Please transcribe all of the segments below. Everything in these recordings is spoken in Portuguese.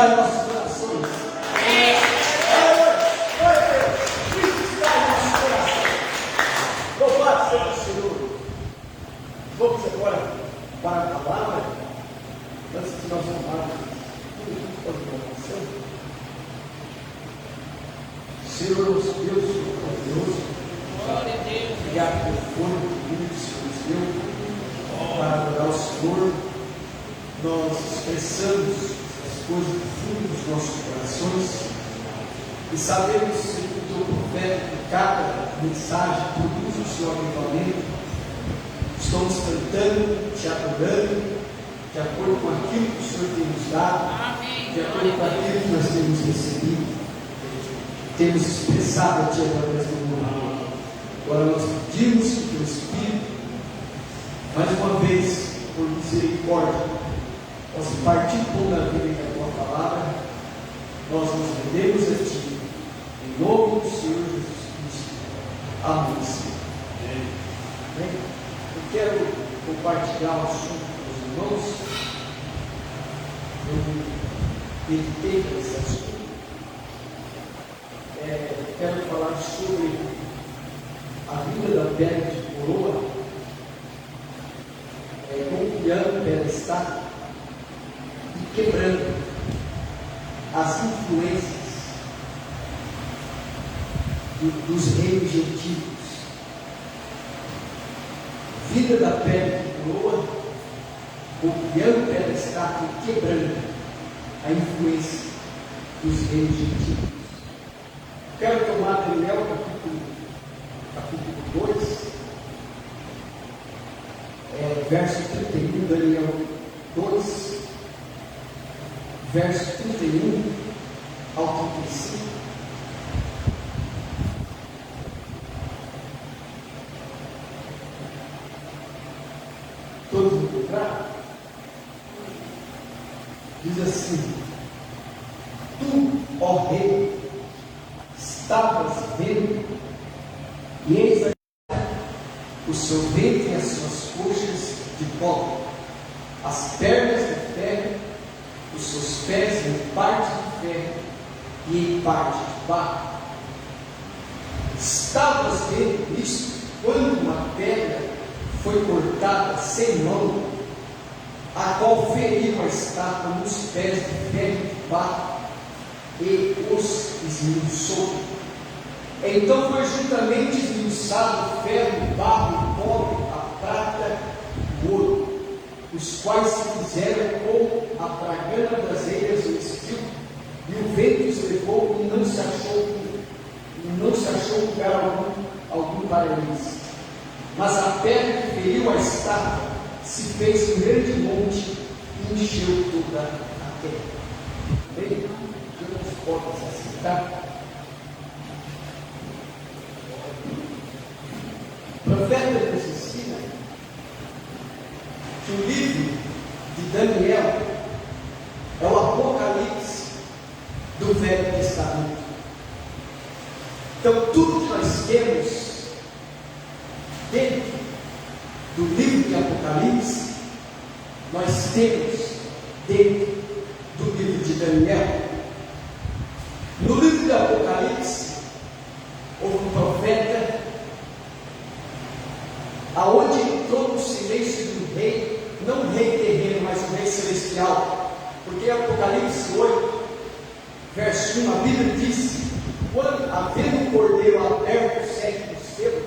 está em nossos corações. Glória a Deus. Cristo está em nossos corações. Louvado seja o Senhor. Vamos agora para a palavra. Antes de nós amarmos a oração. Senhor, nosso Deus, Senhor poderoso. Glória a Deus. Obrigado pelo fôlego que Senhor nos deu para adorar o Senhor. Nós expressamos as coisas do fundo dos nossos corações e sabemos que o teu profeta, que cada mensagem produz o seu avivamento. Estamos cantando, te adorando, de acordo com aquilo que o Senhor tem nos dado, de acordo com aquilo que nós temos recebido, temos expressado a Ti através do mundo. Agora nós pedimos que o Teu Espírito, mais uma vez, por misericórdia, possa partir pão da vida com a Tua palavra. Nós nos rendemos a Ti, em nome do Senhor Jesus Cristo. Amém, Senhor. Amém. Eu quero compartilhar o assunto com os irmãos. Eu meditei nesse assunto. Quero falar sobre a vida da pele de coroa, confiando pela estátua e quebrando as influências dos reinos gentios. Vida da pele de coroa, confiando pela estátua e quebrando a influência dos reinos gentios. Quero tomar Daniel capítulo 2, verso 31, Daniel 2, verso 31 ao 35. Todos encontraram? Diz assim: Tu, ó rei, estavas vendo, e eis aí o seu ventre e as suas coxas de cobre, as pernas de ferro, os seus pés em parte de ferro e em parte de barro. Estavas vendo isto quando uma pedra foi cortada sem mão, a qual feriu a estátua nos pés de ferro e de barro e os esmiuçou. Então foi juntamente esmiuçado o ferro, o barro, o cobre, a prata e o ouro, os quais se fizeram com a fragana das eiras do estio, e o vento os levou e não se achou lugar algum para eles. Mas a pedra que feriu a estátua se fez um grande monte e encheu toda a terra. Bem, que nos pode aceitar. O profeta nos ensina que o livro de Daniel é o Apocalipse do Velho Testamento. Então, tudo que nós temos dentro do livro de Apocalipse, nós temos dentro do livro de Daniel. No livro de Apocalipse, houve um profeta aonde entrou no silêncio do rei, não o rei terreno, mas o rei celestial, porque Apocalipse 8, verso 1, a Bíblia diz: quando havendo o cordeiro aberto o sétimo selo,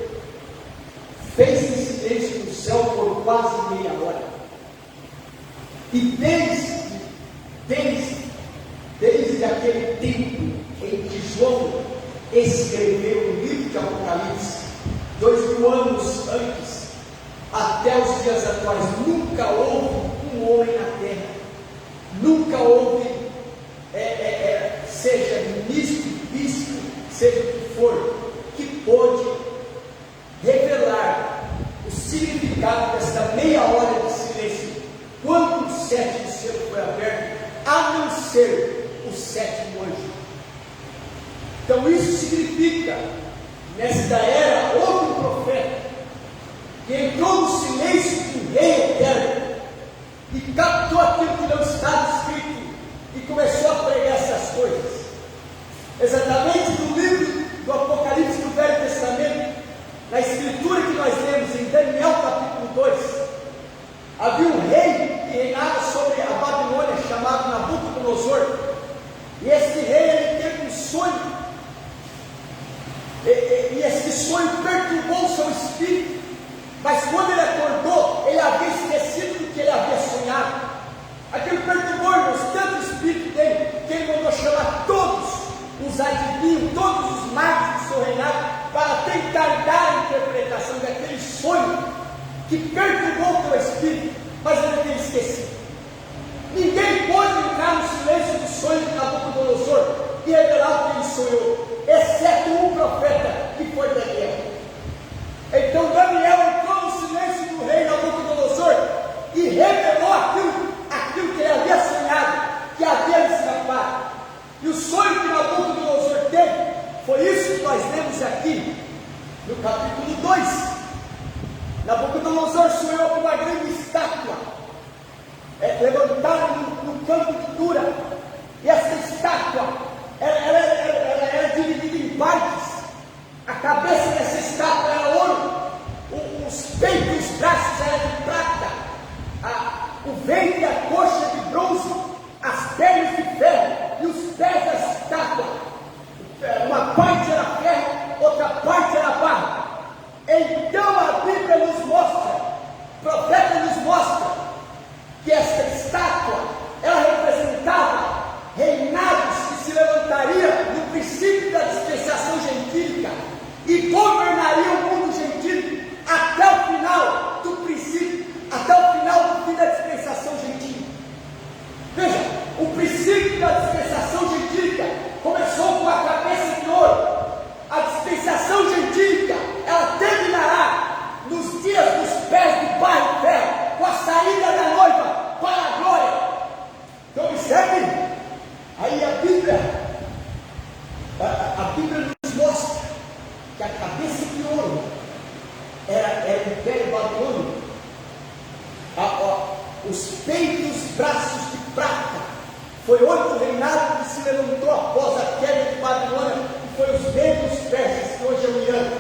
fez-se silêncio no céu por quase meia hora, e desde aquele tempo em que João escreveu o livro de Apocalipse, 2000 anos antes, até os dias atuais, nunca houve um homem na terra, nunca houve, seja ministro, bispo, seja o que for, que pôde revelar o significado desta meia hora de silêncio, quando o sétimo selo foi aberto, a não ser o sétimo anjo. Então isso significa, nesta era, houve um profeta que entrou no silêncio do rei eterno e captou aquilo que não estava escrito e começou a Exatamente no livro do Apocalipse do Velho Testamento, na escritura que nós lemos em Daniel capítulo 2, havia um rei que reinava sobre a Babilônia, chamado Nabucodonosor. E esse rei, ele teve um sonho, e esse sonho perturbou o seu espírito, mas quando ele acordou, ele havia esquecido do que ele havia sonhado. Aquilo perturbou, irmãos, tanto o espírito dele, que ele mandou chamar todos os adivinhos, todos os magos do seu reinado, para tentar dar a interpretação daquele sonho que perturbou o teu espírito, mas ele havia esquecido. Ninguém pôde entrar no silêncio do sonho de Nabucodonosor e revelar o que ele sonhou, exceto um profeta, que foi Daniel. Então Daniel entrou no silêncio do rei Nabucodonosor e revelou aquilo que ele havia sonhado, que havia escapado. E o sonho que Nabucodonosor teve foi isso que nós lemos aqui no capítulo 2. Nabucodonosor sonhou com uma grande estátua levantada no campo de Dura, e essa estátua ela era dividida em partes. A cabeça dessa estátua era ouro, os peitos e os braços eram de prata, o ventre e a coxa de bronze, as pernas de ferro e os pés da estátua. Uma parte era ferro, outra parte era barro. Então a Bíblia nos mostra, o profeta nos mostra, que esta estátua, ela representava reinados que se levantariam no princípio da dispensação gentílica e governariam o mundo gentílico até o final do princípio, até o final do fim da dispensação gentílica. Veja, o princípio da dispensação gentílica começou com a cabeça de ouro. A dispensação gentílica, ela terminará nos dias dos pés de barro e ferro, com a saída da noiva para a glória. Então observe, aí a Bíblia nos mostra que a cabeça de ouro era o Império Babilônico, os peitos e os braços de prata foi outro reinado que se levantou após a queda de Babilônia, que foi os Medos Persas, que hoje é o Irã.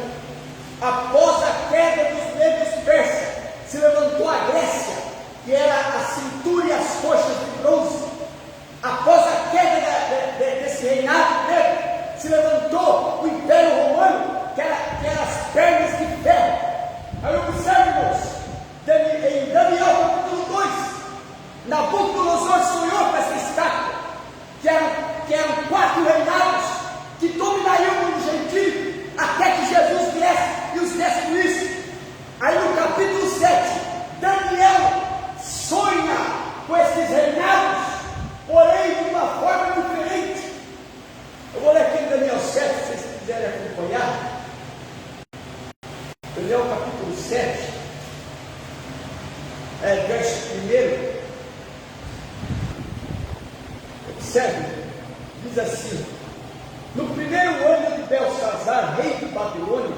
Após a queda dos Medos Persas, se levantou a Grécia, que era a cintura e as coxas de bronze. Após a queda desse reinado grego, se levantou o Império Romano, que era as pernas de ferro. Aí observe, irmãos, em Daniel capítulo 2, Nabucodonosor sonhou com essa estátua, que eram 4 reinados que dominariam o mundo gentil até que Jesus viesse e os destruísse. Aí no capítulo 7, Daniel sonha com esses reinados, porém de uma forma diferente. Eu vou ler aqui em Daniel 7, se vocês quiserem acompanhar. Daniel capítulo 7, verso 1. Observe, diz assim: no primeiro ano de Belsazar, rei de Babilônia,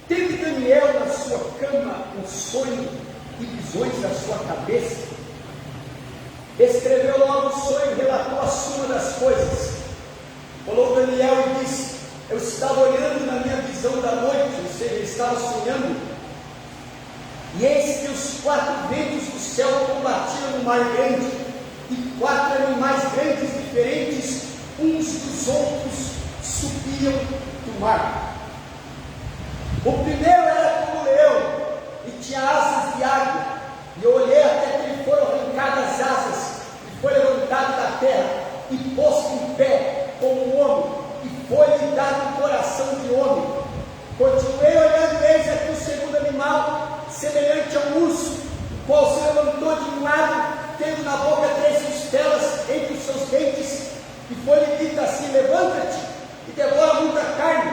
teve Daniel na sua cama um sonho e visões da sua cabeça. Escreveu logo o sonho e relatou a suma das coisas. Falou Daniel e disse: eu estava olhando na minha visão da noite, ou seja, ele estava sonhando, e eis que os 4 ventos do céu combatiam no mar grande, e 4 animais grandes diferentes, uns dos outros, subiam do mar. O primeiro era como leão, e tinha asas de águia, e eu olhei até que lhe foram arrancadas as asas, e foi levantado da terra, e posto em pé como um homem, e foi-lhe dado um coração de homem. Continuei olhando, eis aqui o segundo animal, semelhante a um urso, o qual se levantou de um lado, tendo na boca 3 costelas entre os seus dentes, e foi-lhe dito assim: levanta-te e devora muita carne.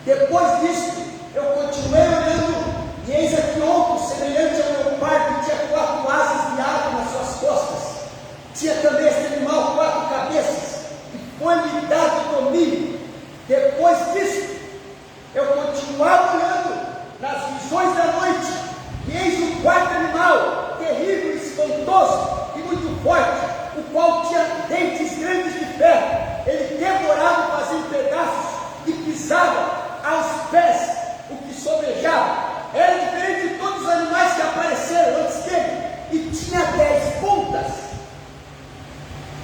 Depois disto, eu continuei olhando, e eis aqui outro, semelhante ao leopardo, que tinha 4 asas de água nas suas costas. Tinha também este animal 4 cabeças, e foi-lhe dado domínio. Depois disto, eu continuava olhando nas visões da noite, e eis um 4º animal, terrível, espantoso e muito forte, o qual tinha dentes grandes de ferro. Ele devorava pisava aos pés o que sobejava. Era diferente de todos os animais que apareceram antes dele, e tinha 10 pontas.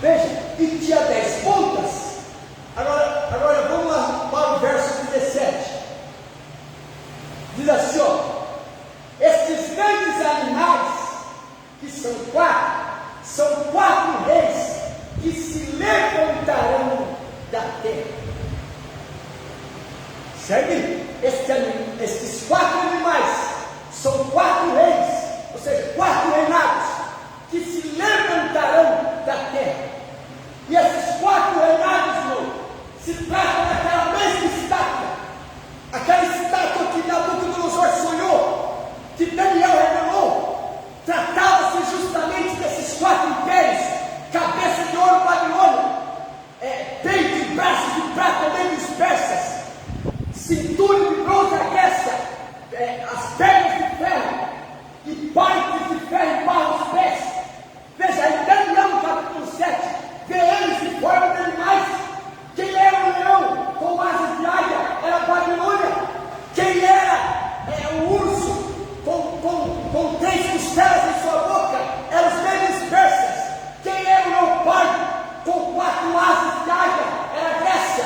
Veja, e tinha 10 pontas. Agora vamos lá para o verso 17. Diz assim, ó: estes grandes animais, que são 4 reis que se levantarão da terra. Segue? Estes 4 animais são 4 reis, ou seja, 4 reinados que se levantarão da terra. E esses 4 reinados, irmão, se trata daquela mesma estátua, aquela estátua que Nabucodonosor sonhou, que Daniel revelou. Tratava-se justamente desses 4 impérios: cabeça de ouro Babilônia, peito e braços de prata também dos persas, cintura de bronze a Grécia, as pernas de ferro e partes de ferro para os pés. Veja, em Daniel no capítulo 7, vê eles em forma de animais. Quem era o leão com asas de águia? Era a Babilônia. Quem era o urso com 3 costelas em sua boca? Eram os mesmos persas. Quem era o leopardo com 4 asas de águia? Era a Grécia.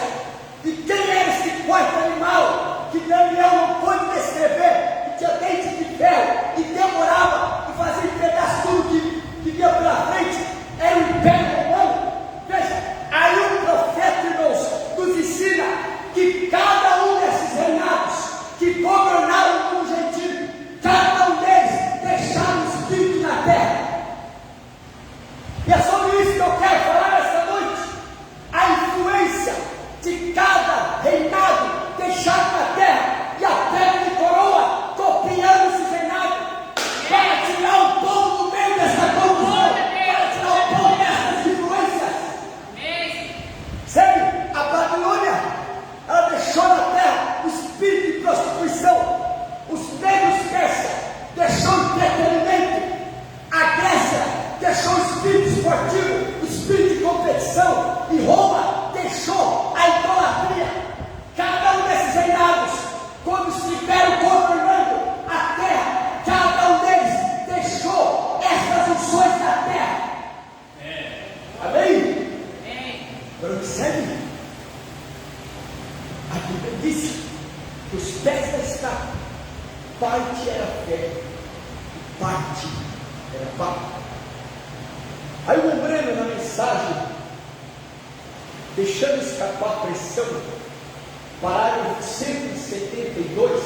E quem era esse 4º animal que Daniel não pôde descrever, que tinha dente de ferro e demorava e fazia em pedaço tudo que vinha pela frente? Era o Império Romano. Veja, aí o profeta, irmãos, nos ensina que cada um desses reinados que governaram com o gentil, cada um deles deixaram o Espírito na terra. E é sobre isso que eu quero falar esta noite: a influência de cada reinado deixado na terra, e a terra de coroa copiando esse reinado, para tirar o povo do meio dessa confusão, para tirar o povo dessas influências. Sabe, a Babilônia, ela deixou na terra o espírito de prostituição. Os negros persas deixou o entretenimento. A Grécia deixou o espírito esportivo, o espírito de competição. E Roma deixou a idolatria. Cada um desses reinados, quando estiveram governando a terra, cada um deles deixou essas unções na terra. Amém? Agora observe, a Bíblia diz que os pés da estátua, parte era fé, parte era papo. Aí o Breno, na mensagem, deixando escapar a pressão, parágrafo 172,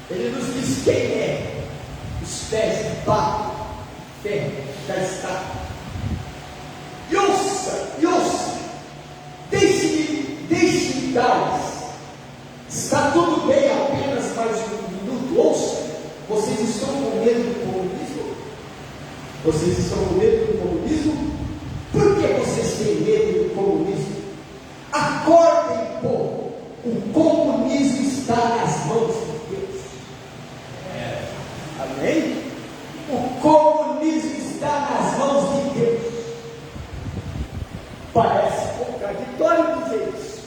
ele nos diz quem é os pés de papo, fé da estátua. E ouça, deixe-me dar-lhes. Está tudo bem, apenas mais um minuto. Ouça, vocês estão com medo do comunismo? Vocês estão com medo do comunismo? Por que vocês têm medo do comunismo? Acordem, povo, o comunismo está nas mãos de Deus. Amém? O comunismo está nas mãos de Deus. Parece contraditório dizer isso,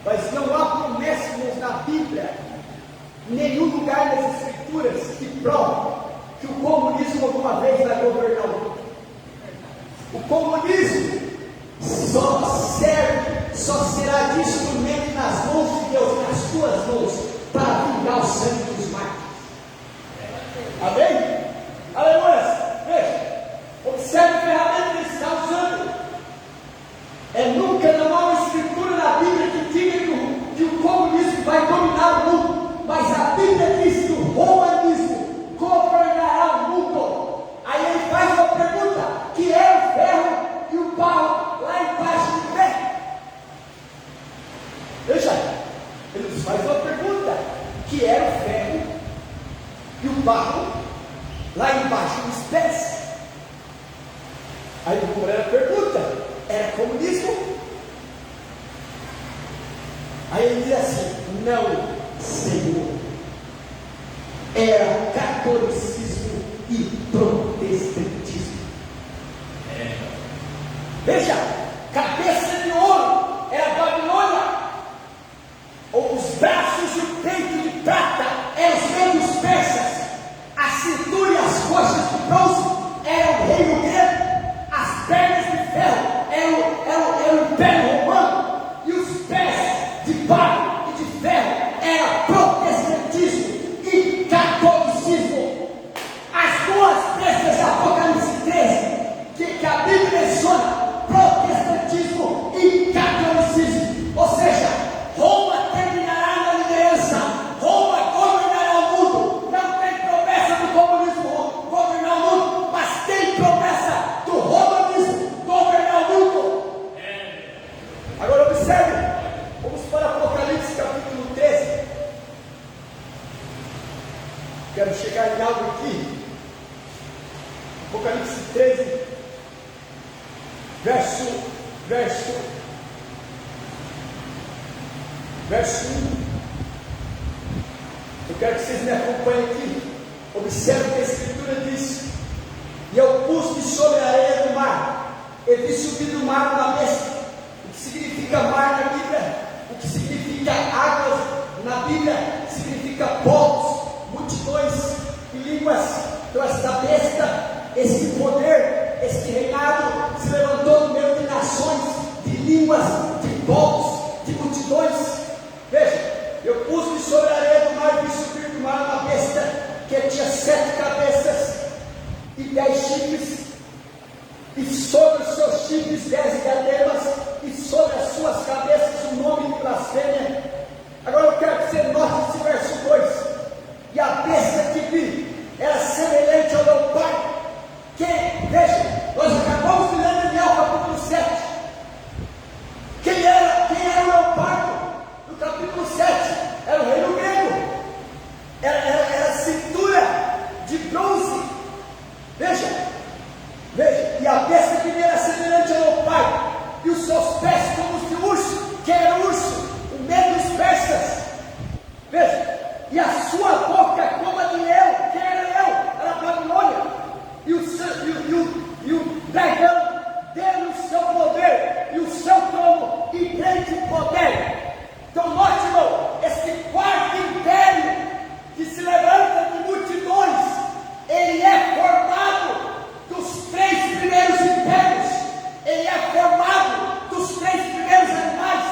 mas não há promessas na Bíblia, nenhum lugar das Escrituras que prova que o comunismo alguma vez vai governar o mundo. O comunismo só será de instrumento nas mãos de Deus, nas suas mãos, para vingar o sangue dos mártires. Amém? Aleluia! Veja, observe a ferramenta que ele está usando. Nunca não há uma escritura na Bíblia que diga que o comunismo vai dominar o mundo, mas a Bíblia diz que o romanismo governará o mundo. Aí ele faz uma pergunta: que é o ferro e o barro lá embaixo de pé? Veja, ele nos faz uma pergunta: que era o ferro e o barro lá embaixo dos pés? Aí o Correia pergunta: era comunismo? Aí ele diz assim: não, Senhor, era catolicismo e protestantismo. Veja, cabeça de ouro era Babilônia, chegar em algo aqui. Apocalipse 13, verso 1. Eu quero que vocês me acompanhem aqui. Observe que a Escritura diz: e eu pus-me sobre a areia do mar, e vi subir do mar uma besta. O que significa mar na Bíblia? O que significa águas na Bíblia? Significa povos, multidões e línguas. Então esta besta, este poder, este reinado se levantou no meio de nações, de línguas, de povos, de multidões. Veja, eu pus-me sobre a areia do mar e vi subir do mar uma besta que tinha 7 cabeças e 10 chifres, e sobre os seus chifres 10 diademas, e sobre as suas cabeças o nome de blasfêmia. Agora eu quero que você note esse verso 2. E a besta que vi era semelhante ao leopardo. Veja, nós acabamos de ler Daniel capítulo 7. Quem era o leopardo? No capítulo 7 era o reino grego, era a cintura de bronze. Veja, e a besta que era semelhante ao leopardo, e os seus pés como os de urso. Quem era o urso? O medo dos persas. Veja, e a sua boca como a de leão. Quem era leão? Era a Babilônia. E o dragão deu o seu poder e o seu trono e grande poder. Então note, irmão, esse quarto império que se levanta de multidões, ele é formado dos 3 primeiros impérios, ele é formado dos 3 primeiros animais,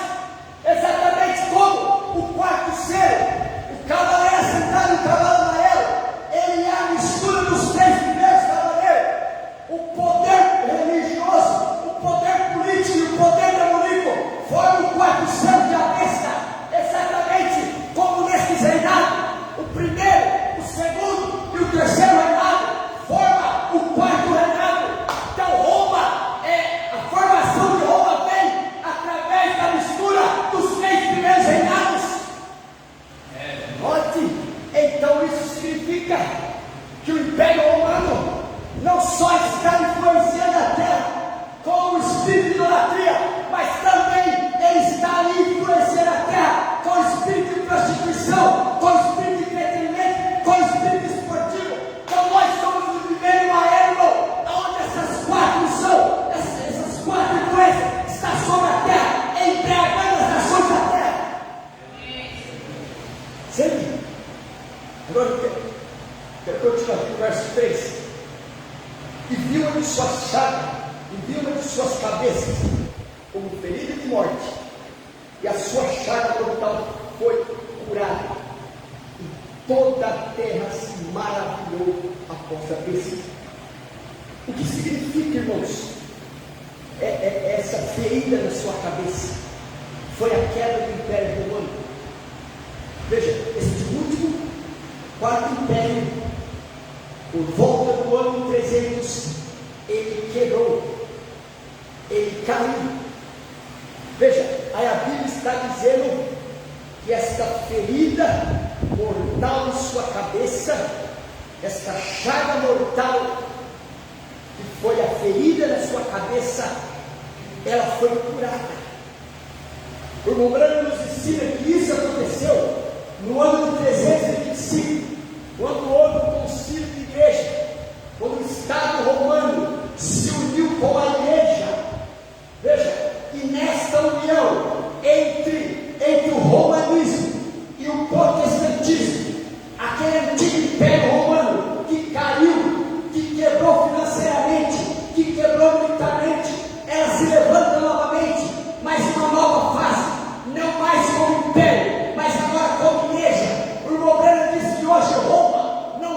exatamente como o quarto ser. O cavaleiro sentado no cavalo amarelo, ele é a mistura dos 3 primeiros cavaleiros. O poder religioso, o poder político e o poder demoníaco formam o quarto ser de a besta, exatamente como nesses reinados. O primeiro, o segundo e o terceiro reinado forma o quarto reinado. Então Roma, a formação de Roma vem através da mistura dos 3 primeiros reinados. Note, então isso significa que o Império Romano não só está influenciando a terra com o espírito de idolatria, mas também ele está ali influenciando a terra com o espírito de prostituição, com o espírito de entretenimento, com o espírito esportivo. Então nós estamos vivendo uma era onde essas 4 influências estão sobre a terra, embriagando as nações da terra. Sempre. Agora eu quero continuar aqui no verso 3. E viu uma de suas chagas, e viu uma de suas cabeças, como ferida de morte, e a sua chaga mortal foi curada, e toda a terra se maravilhou após a besta. O que significa, irmãos, essa ferida na sua cabeça? Foi a queda do Império Romano. Veja, este último, quarto império, por volta do ano 300, ele quebrou, ele caiu. Veja, aí a Bíblia está dizendo que esta ferida mortal em sua cabeça, esta chaga mortal, que foi a ferida na sua cabeça, ela foi curada. O irmão Branham nos ensina que isso aconteceu no ano de 325, quando houve o concílio de igreja, quando o Estado romano se uniu com a igreja. Veja, e nesta união entre o romanismo e o protestantismo, aquele antigo império romano que caiu, que quebrou financeiramente, que quebrou militarmente, ela se levanta novamente, mas uma nova fase, não mais como império, mas agora como igreja. O irmão Branham disse que hoje Roma não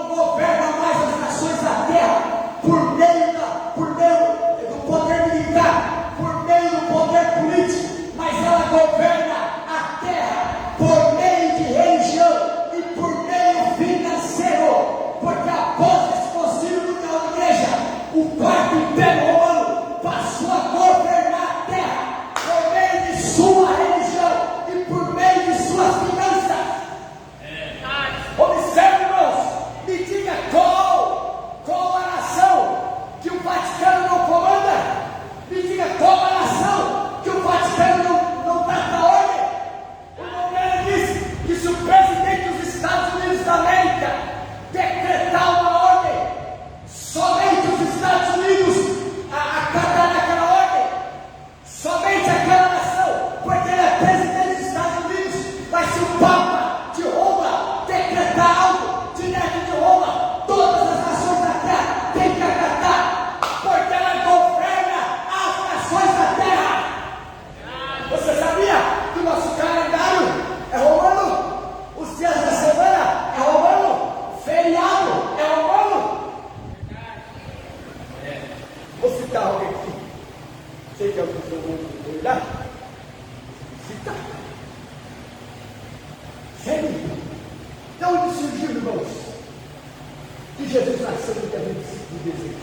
que Jesus nasceu no dia 25 de dezembro.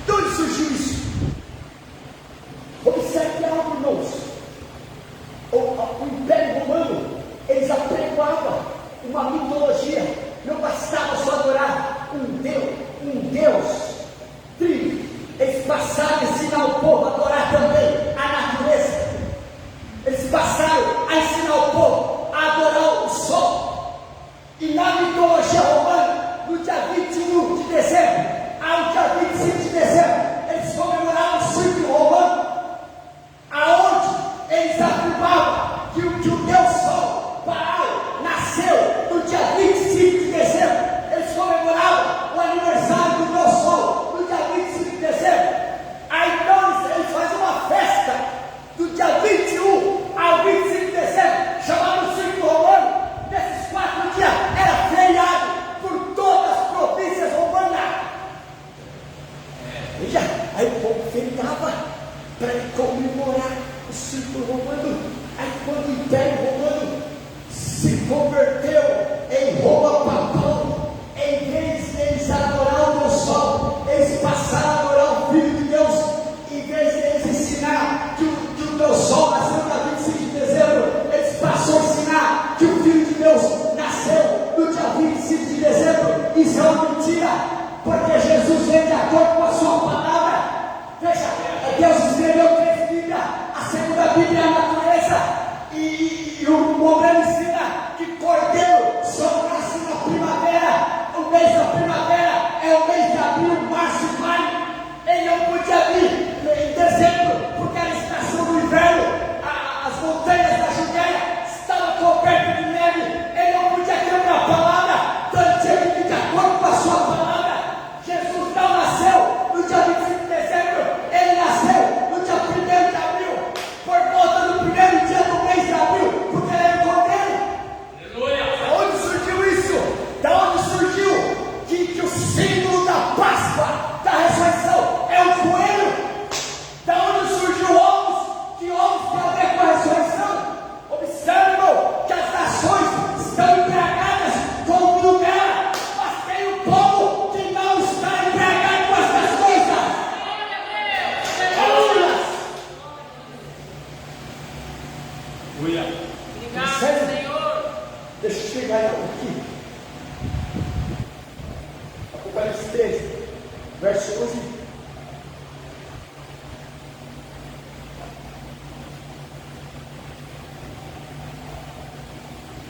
De onde surgiu isso? Observe algo, irmãos. O Império Romano, eles apregoavam uma mitologia. Não bastava só adorar um Deus trino. Eles passaram a ensinar o povo a adorar também a natureza. Eles passaram a ensinar o povo a adorar o sol. E na mitologia romana, no dia 21 de dezembro ao dia 25 de dezembro, eles comemoravam o ciclo romano, aonde eles afirmavam que o Deus Sol, Baal, nasceu no dia 25 de dezembro. Eles comemoravam o aniversário do Deus Sol no dia 25 de dezembro. Aí então eles faziam uma festa do dia 21 ao 25 de dezembro, chamado ciclo romano. Nesses 4 dias era feriado por todas as províncias romanas. Veja, aí o povo feriava para comemorar o ciclo romano. Aí quando o Império Romano se converteu em Roma papal, em vez de eles adorar o Deus Sol, eles passaram a adorar o Filho de Deus. Em vez de eles ensinar que o Deus Sol nasceu no dia 25 de dezembro, eles passaram a ensinar que o Filho de Deus nasceu no dia 25 de dezembro. Isso é uma mentira, porque Jesus veio de acordo com a sua palavra. Veja, Deus escreveu 3 Bíblias, a segunda Bíblia é a natureza, e o Romano ensina que cordeiro só nasce na primavera. O mês da primavera é o mês de abril, março e maio. Ele não podia vir em dezembro, porque era a estação do inverno. As montanhas da Judéia estavam cobertas de neve. Ele não podia quebrar a palavra, então ele tinha que vir de acordo com a sua palavra. Jesus não nasceu no dia 25 de dezembro, ele nasceu no dia 1º de abril, por volta do primeiro dia do mês de abril, porque ele era um cordeiro. Da onde surgiu isso? Da onde surgiu que o símbolo da Páscoa, da ressurreição, é o coelho? Da onde surgiu ovos? Que ovos tem a ver com a ressurreição? Observe, irmão, que as nações estão embriagadas com o lugar, mas tem um povo que não está embriagado com essas coisas. Aleluia! Obrigado, Senhor. Deixa eu chegar aqui. Apocalipse 13, verso 11.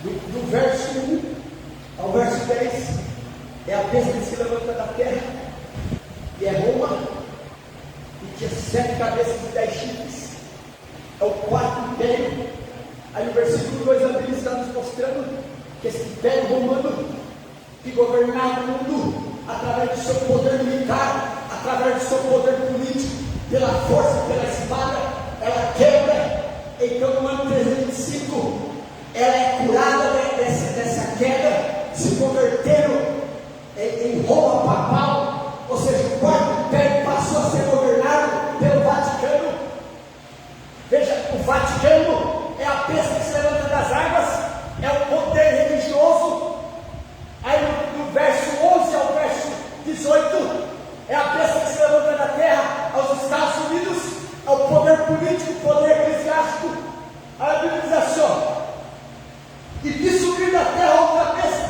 Do verso 1 ao verso 10, é a besta que se levanta da terra, e é Roma, e tinha 7 cabeças e 10 chifres. É o 4º império. Aí no versículo 2 a Bíblia está nos mostrando que esse império romano, que governava o mundo através do seu poder militar, através do seu poder político, pela força, pela espada, ela quebra. Então no ano 325 ela é curada dessa queda, se converteram em Roma papal, ou seja, o 4º império passou a ser governado pelo Vaticano. Veja, o Vaticano é a besta que se levanta das águas, é o poder religioso. Aí no verso 11 ao verso 18, é a besta que se levanta da terra aos Estados Unidos, é o poder político, o poder eclesiástico. Aí a Bíblia diz assim, ó, e vi subir da terra outra besta.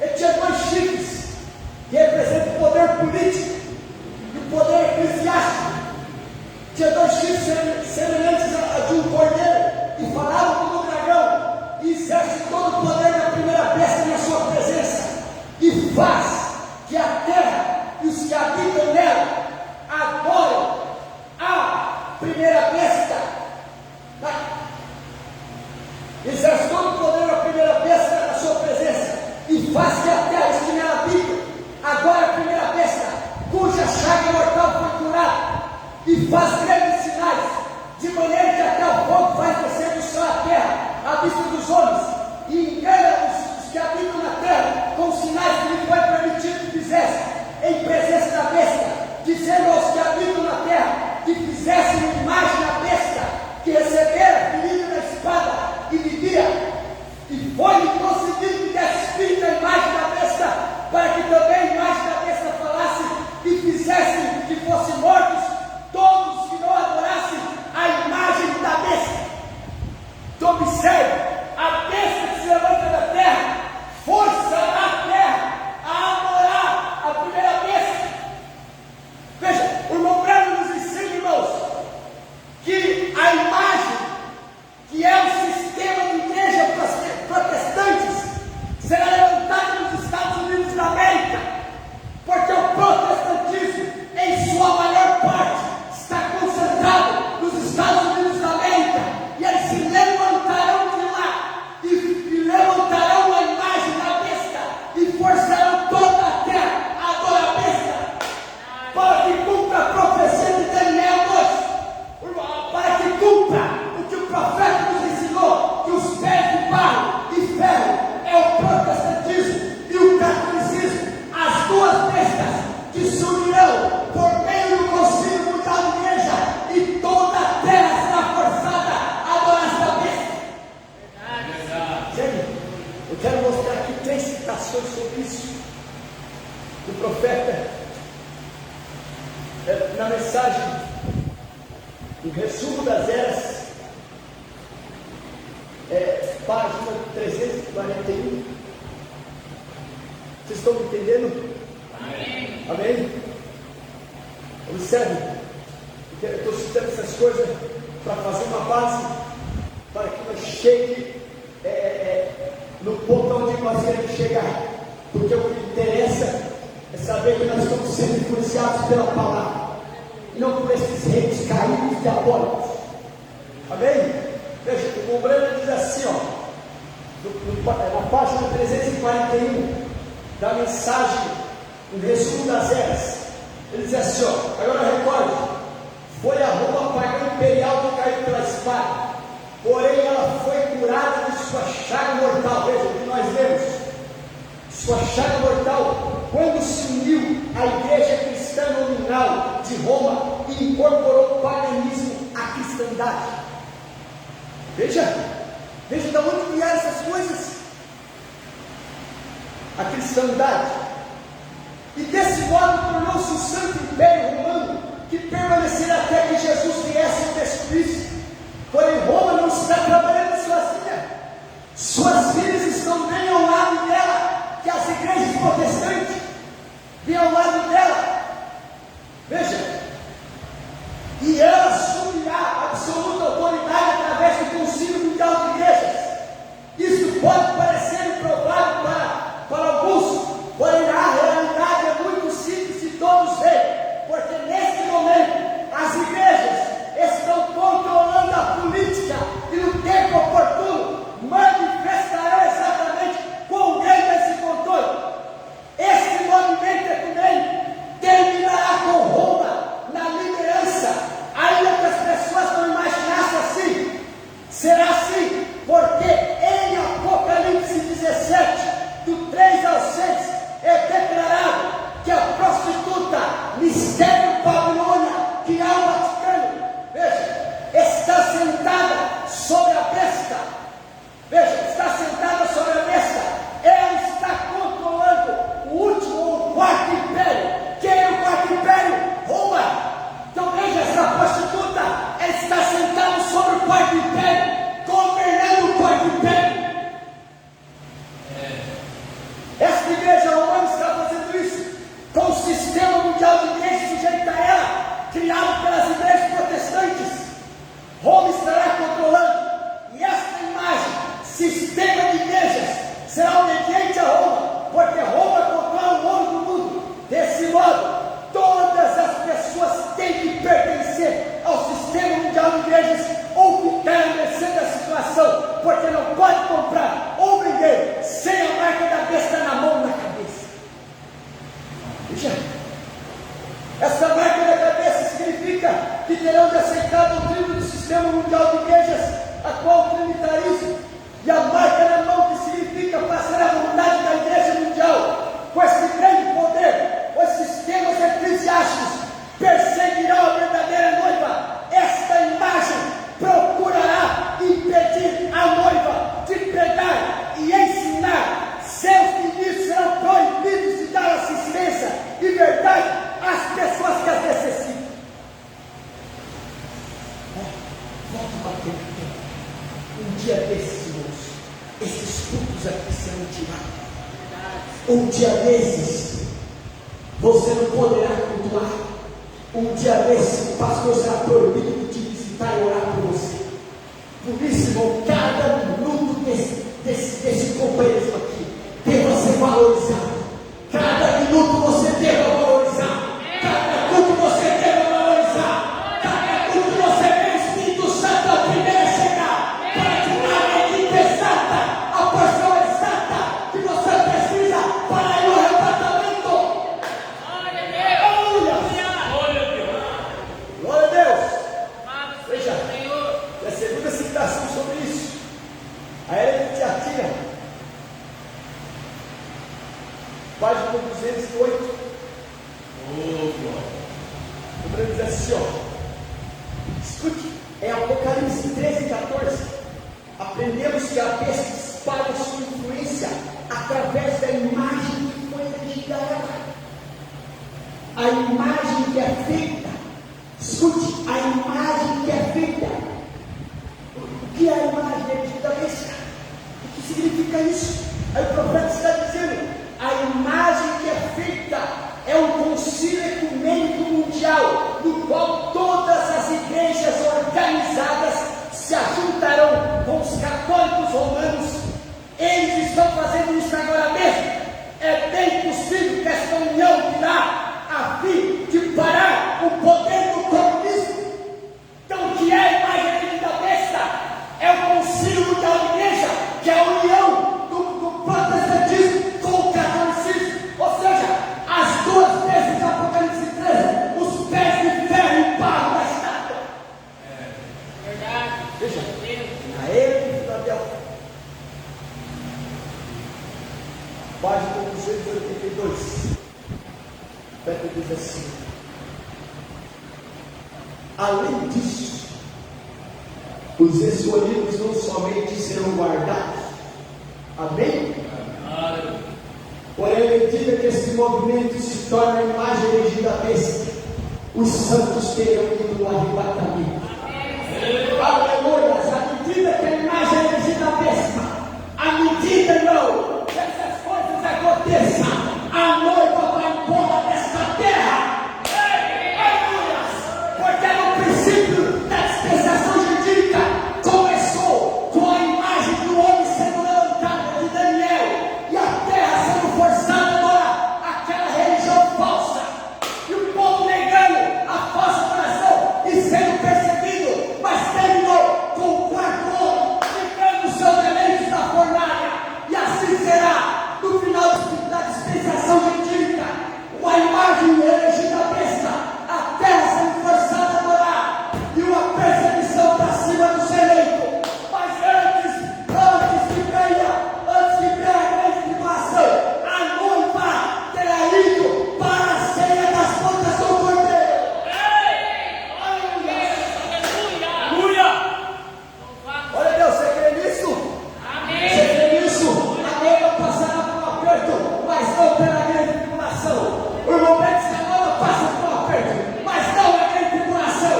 Ele tinha 2 chifres, que representam o poder político e o poder eclesiástico. Tinha 2 chifres semelhantes a de um cordeiro, e falava como um dragão, e exerce todo o poder da primeira besta na sua presença, e faz que a terra e os que habitam nela adorem a primeira besta. Exerce todo o poder da primeira besta na sua presença, e faz que a terra e os que nela habitam agora a primeira besta, cuja chaga mortal foi curada, e faz grandes sinais, de maneira que até o fogo faz descer do céu à terra, à vista dos homens, e engana os que habitam na terra com os sinais que lhe foi permitido que fizesse em presença da besta, dizendo aos que habitam na terra que fizessem imagem da besta, que recebera ferida da espada e vivia, e foi-lhe concedido que desse espírito à imagem da besta, para que sobre isso. O profeta, na mensagem, o resumo das eras, página 341. Vocês estão me entendendo? Amém. Amém? Observe, eu estou citando essas coisas para fazer uma base, para que nós chegue no ponto onde nós queremos chegar, porque o que interessa é saber que nós estamos sendo influenciados pela palavra, e não por esses reinos caídos diabólicos. Amém? Veja, o Mombrana diz assim, na página 341 da mensagem, o resumo das eras, ele diz assim, agora recorde, foi a Roma pagã imperial que caiu pela espada, porém ela foi curada de sua chaga mortal. Veja o que nós lemos, sua chaga mortal, quando se uniu à igreja cristã nominal de Roma e incorporou o paganismo à cristandade. Veja de onde vieram essas coisas, a cristandade, e desse modo tornou-se o Santo Império Romano, que permanecerá até que Jesus viesse e destruísse. Porém, Roma não está trabalhando sozinha, suas filhas estão bem ao lado dela, que as igrejas protestantes, bem ao lado dela. Veja, e ela assumirá a absoluta autoridade através do Concílio Mundial de Igrejas. Isso pode parecer improvável para alguns, porém a realidade é muito simples de todos verem, porque nesse momento as igrejas estão controlando a política e no tempo oportuno manifestarão exatamente quão grande é esse controle. Esse movimento ecumênico terminará com Roma na liderança, ainda que as pessoas não imaginassem assim. Será assim, porque em Apocalipse 17, do 3 ao 6, é declarado que a prostituta, mistério Babilônia, que há o Vaticano, veja, está sentada sobre a besta. Veja, está sentada sobre a besta. Ela está controlando o último ou o quarto império. Quem é o quarto império? Roma. Então veja, essa prostituta, ela está sentada sobre o quarto império, governando o quarto império. Esta igreja romana está fazendo isso com o sistema mundial de igrejas sujeito a ela, criado pelas igrejas protestantes. Roma estará controlando, e esta imagem, sistema de igrejas, será obediente a Roma, porque Roma controla o ouro do mundo. Desse modo, todas as pessoas têm que pertencer ao sistema mundial de igrejas ou ficar à mercê da situação, porque não pode comprar ou vender sem a marca da besta na mão ou na cabeça. Veja, essa marca da cabeça significa que terão de aceitar a doutrina do sistema mundial de igrejas, a qual o trinitarismo, e a marca na mão, que significa fazer a vontade da igreja mundial. Com esse grande poder, os sistemas eclesiásticos perseguirão a verdadeira noiva. Esta imagem procurará impedir a noiva de pregar e ensinar. Seus ministros serão proibidos de dar assistência e verdade às pessoas que as necessitam. Volta a bater na terra. Um dia desses, irmãos, esses cultos aqui serão tirados. Um dia desses, você não poderá cultuar. Um dia desses, o pastor será proibido de te visitar e orar por você. Por isso, irmão, cada minuto desse companheirismo aqui deva ser valorizado. Cada minuto você deva valorizar. Cada culto você deva valorizar. Cada culto você vê o Espírito Santo a primeira chegar, para te dar a equipe exata, a porção exata que você precisa para ir ao arrebatamento. Aleluia! Glória a Deus! Veja, e a segunda citação sobre isso, a era de Tiatira, página 208. O Branco diz assim, escute, em Apocalipse 13 e 14, aprendemos que a besta espalha sua influência através da imagem que foi erigida a ela. A imagem que é feita, escute, a imagem que é feita. O que é a imagem erigida a besta? O que significa isso? Aí o profeta está dizendo, a imagem que é feita é um concílio ecumênico mundial, no qual todas as igrejas organizadas se ajuntarão com os católicos romanos. Eles estão fazendo isso agora mesmo. É bem possível que esta união virá a fim de parar o poder do comunismo. Então, o que é a imagem da besta? É o concílio da igreja, que é a união do protestantismo com o catolicismo. Ou seja, as duas vezes do Apocalipse 13, os pés de ferro e barro da estátua. Verdade. Veja, a ele de Filadélfia, página 282, Pedro diz assim: além disso, os escolhidos não somente serão guardados, amém? Porém, à medida que esse movimento se torna a imagem erigida à besta, os santos terão ido no arrebatamento. Aleluia! À medida que a imagem erigida à besta, à medida, irmão, que essas coisas aconteçam, a noiva vai embora desta terra. Aleluia! Porque no princípio da dispensação jurídica começou com a imagem do homem sendo levantada de Daniel e a terra sendo forçada a adorar aquela religião falsa e o povo negando a falsa adoração e sendo perseguido, mas terminou com o quarto homem livrando seus eleitos da fornalha, e assim será no final da dispensação jurídica, uma imagem elegida à besta, a terra sendo forçada a adorar e uma perseguição para cima dos eleitos. Mas antes que venha a grande tribulação, a noiva terá ido para a ceia das bodas do Cordeiro. Aleluia! Olha Deus, você crê nisso? Você crê nisso? A noiva passará por um aperto, mas não pela grande tribulação. O irmão Beto diz que a noiva passa por um aperto, mas não a grande tribulação.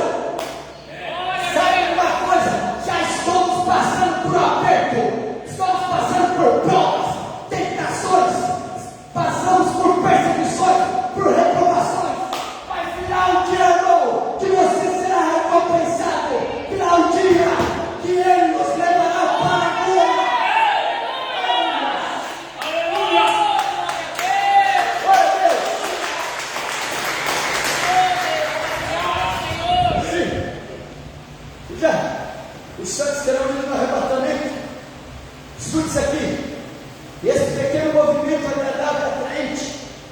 Sabe uma coisa? Já estamos passando por um aperto, estamos passando por provas, tentações, passamos por perseguições, por reprovações, mas virá um dia, irmão, que você será recompensado, virá um dia que Ele nos levará para a glória. Glória a Deus. Sim. Já, os santos serão unidos no arrebatamento. Escute isso aqui. Esse pequeno movimento agradável e atraente,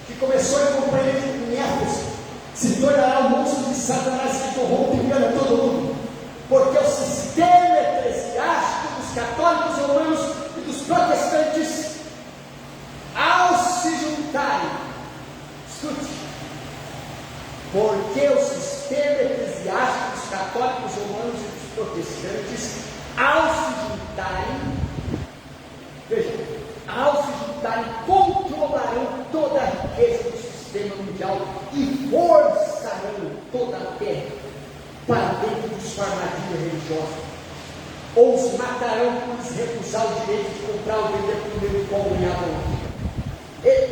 que começou em companhia em Éfeso, se tornará um monstro de Satanás que corrompe e engana todo mundo. Porque o sistema eclesiástico dos católicos romanos e dos protestantes, ao se juntarem, escute, porque o sistema eclesiástico dos católicos romanos e dos protestantes, ao se juntarem, veja, ao se juntarem, controlarão toda a riqueza do sistema mundial e forçarão toda a terra para dentro de sua armadilha religiosa, ou os matarão por lhes recusar o direito de comprar ou vender por meio do qual ganhavam a vida.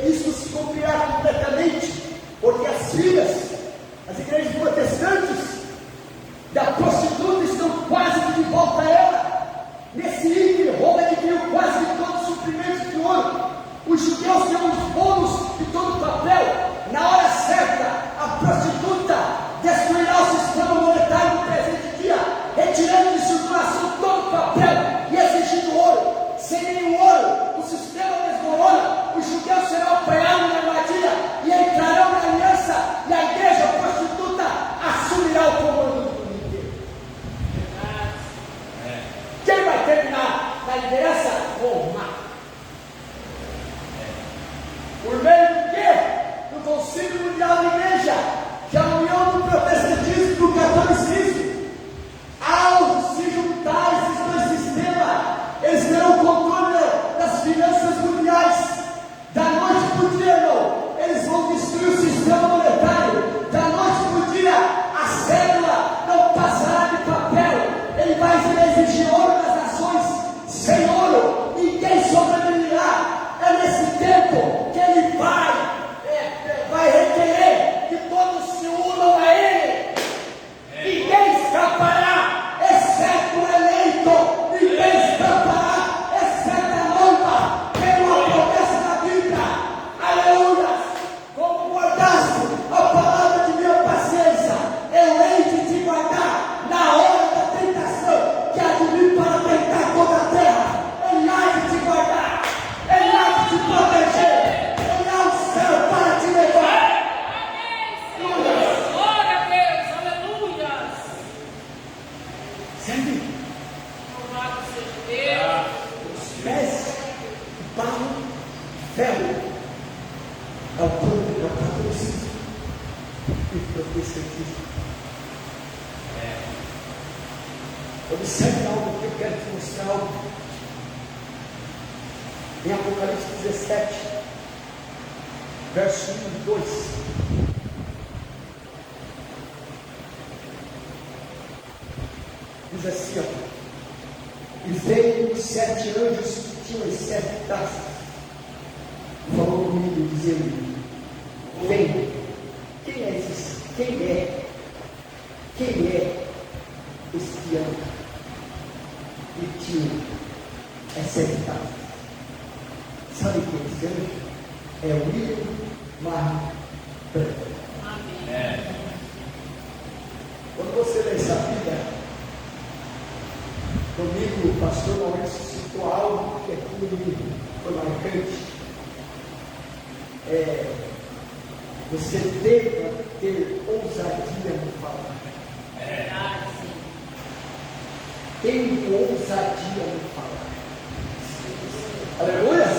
Isso se cumprirá completamente, porque as filhas, as igrejas protestantes da prostituta estão quase de volta a ela. Nesse ícone, Roma adquiriu quase todos os suprimentos de ouro. Os judeus têm os bolos e todo o papel. Na hora certa, a prostituta destruirá o sistema monetário do presente dia, retirando de circulação todo o papel e exigindo ouro. Sem nenhum ouro, o sistema desmorona. Os judeus serão apanhados na armadilha e entrarão na aliança, e a igreja desse aqui. Observe algo que eu quero te mostrar algo. Em Apocalipse 17, verso 1 e 2. Diz assim, ó. E veio os 7 anjos que tinham as 7 taças. Falou comigo, dizendo: vem. Quem é esse? Quem é este anjo que tinha as 7 taças? Sabe quem é esse anjo? É o William Mar Branco. Quando você lê essa Bíblia, comigo o pastor Maurício citou algo que aqui foi marcante. Você deva ter ousadia no falar. Tem ousadia no falar. Aleluia!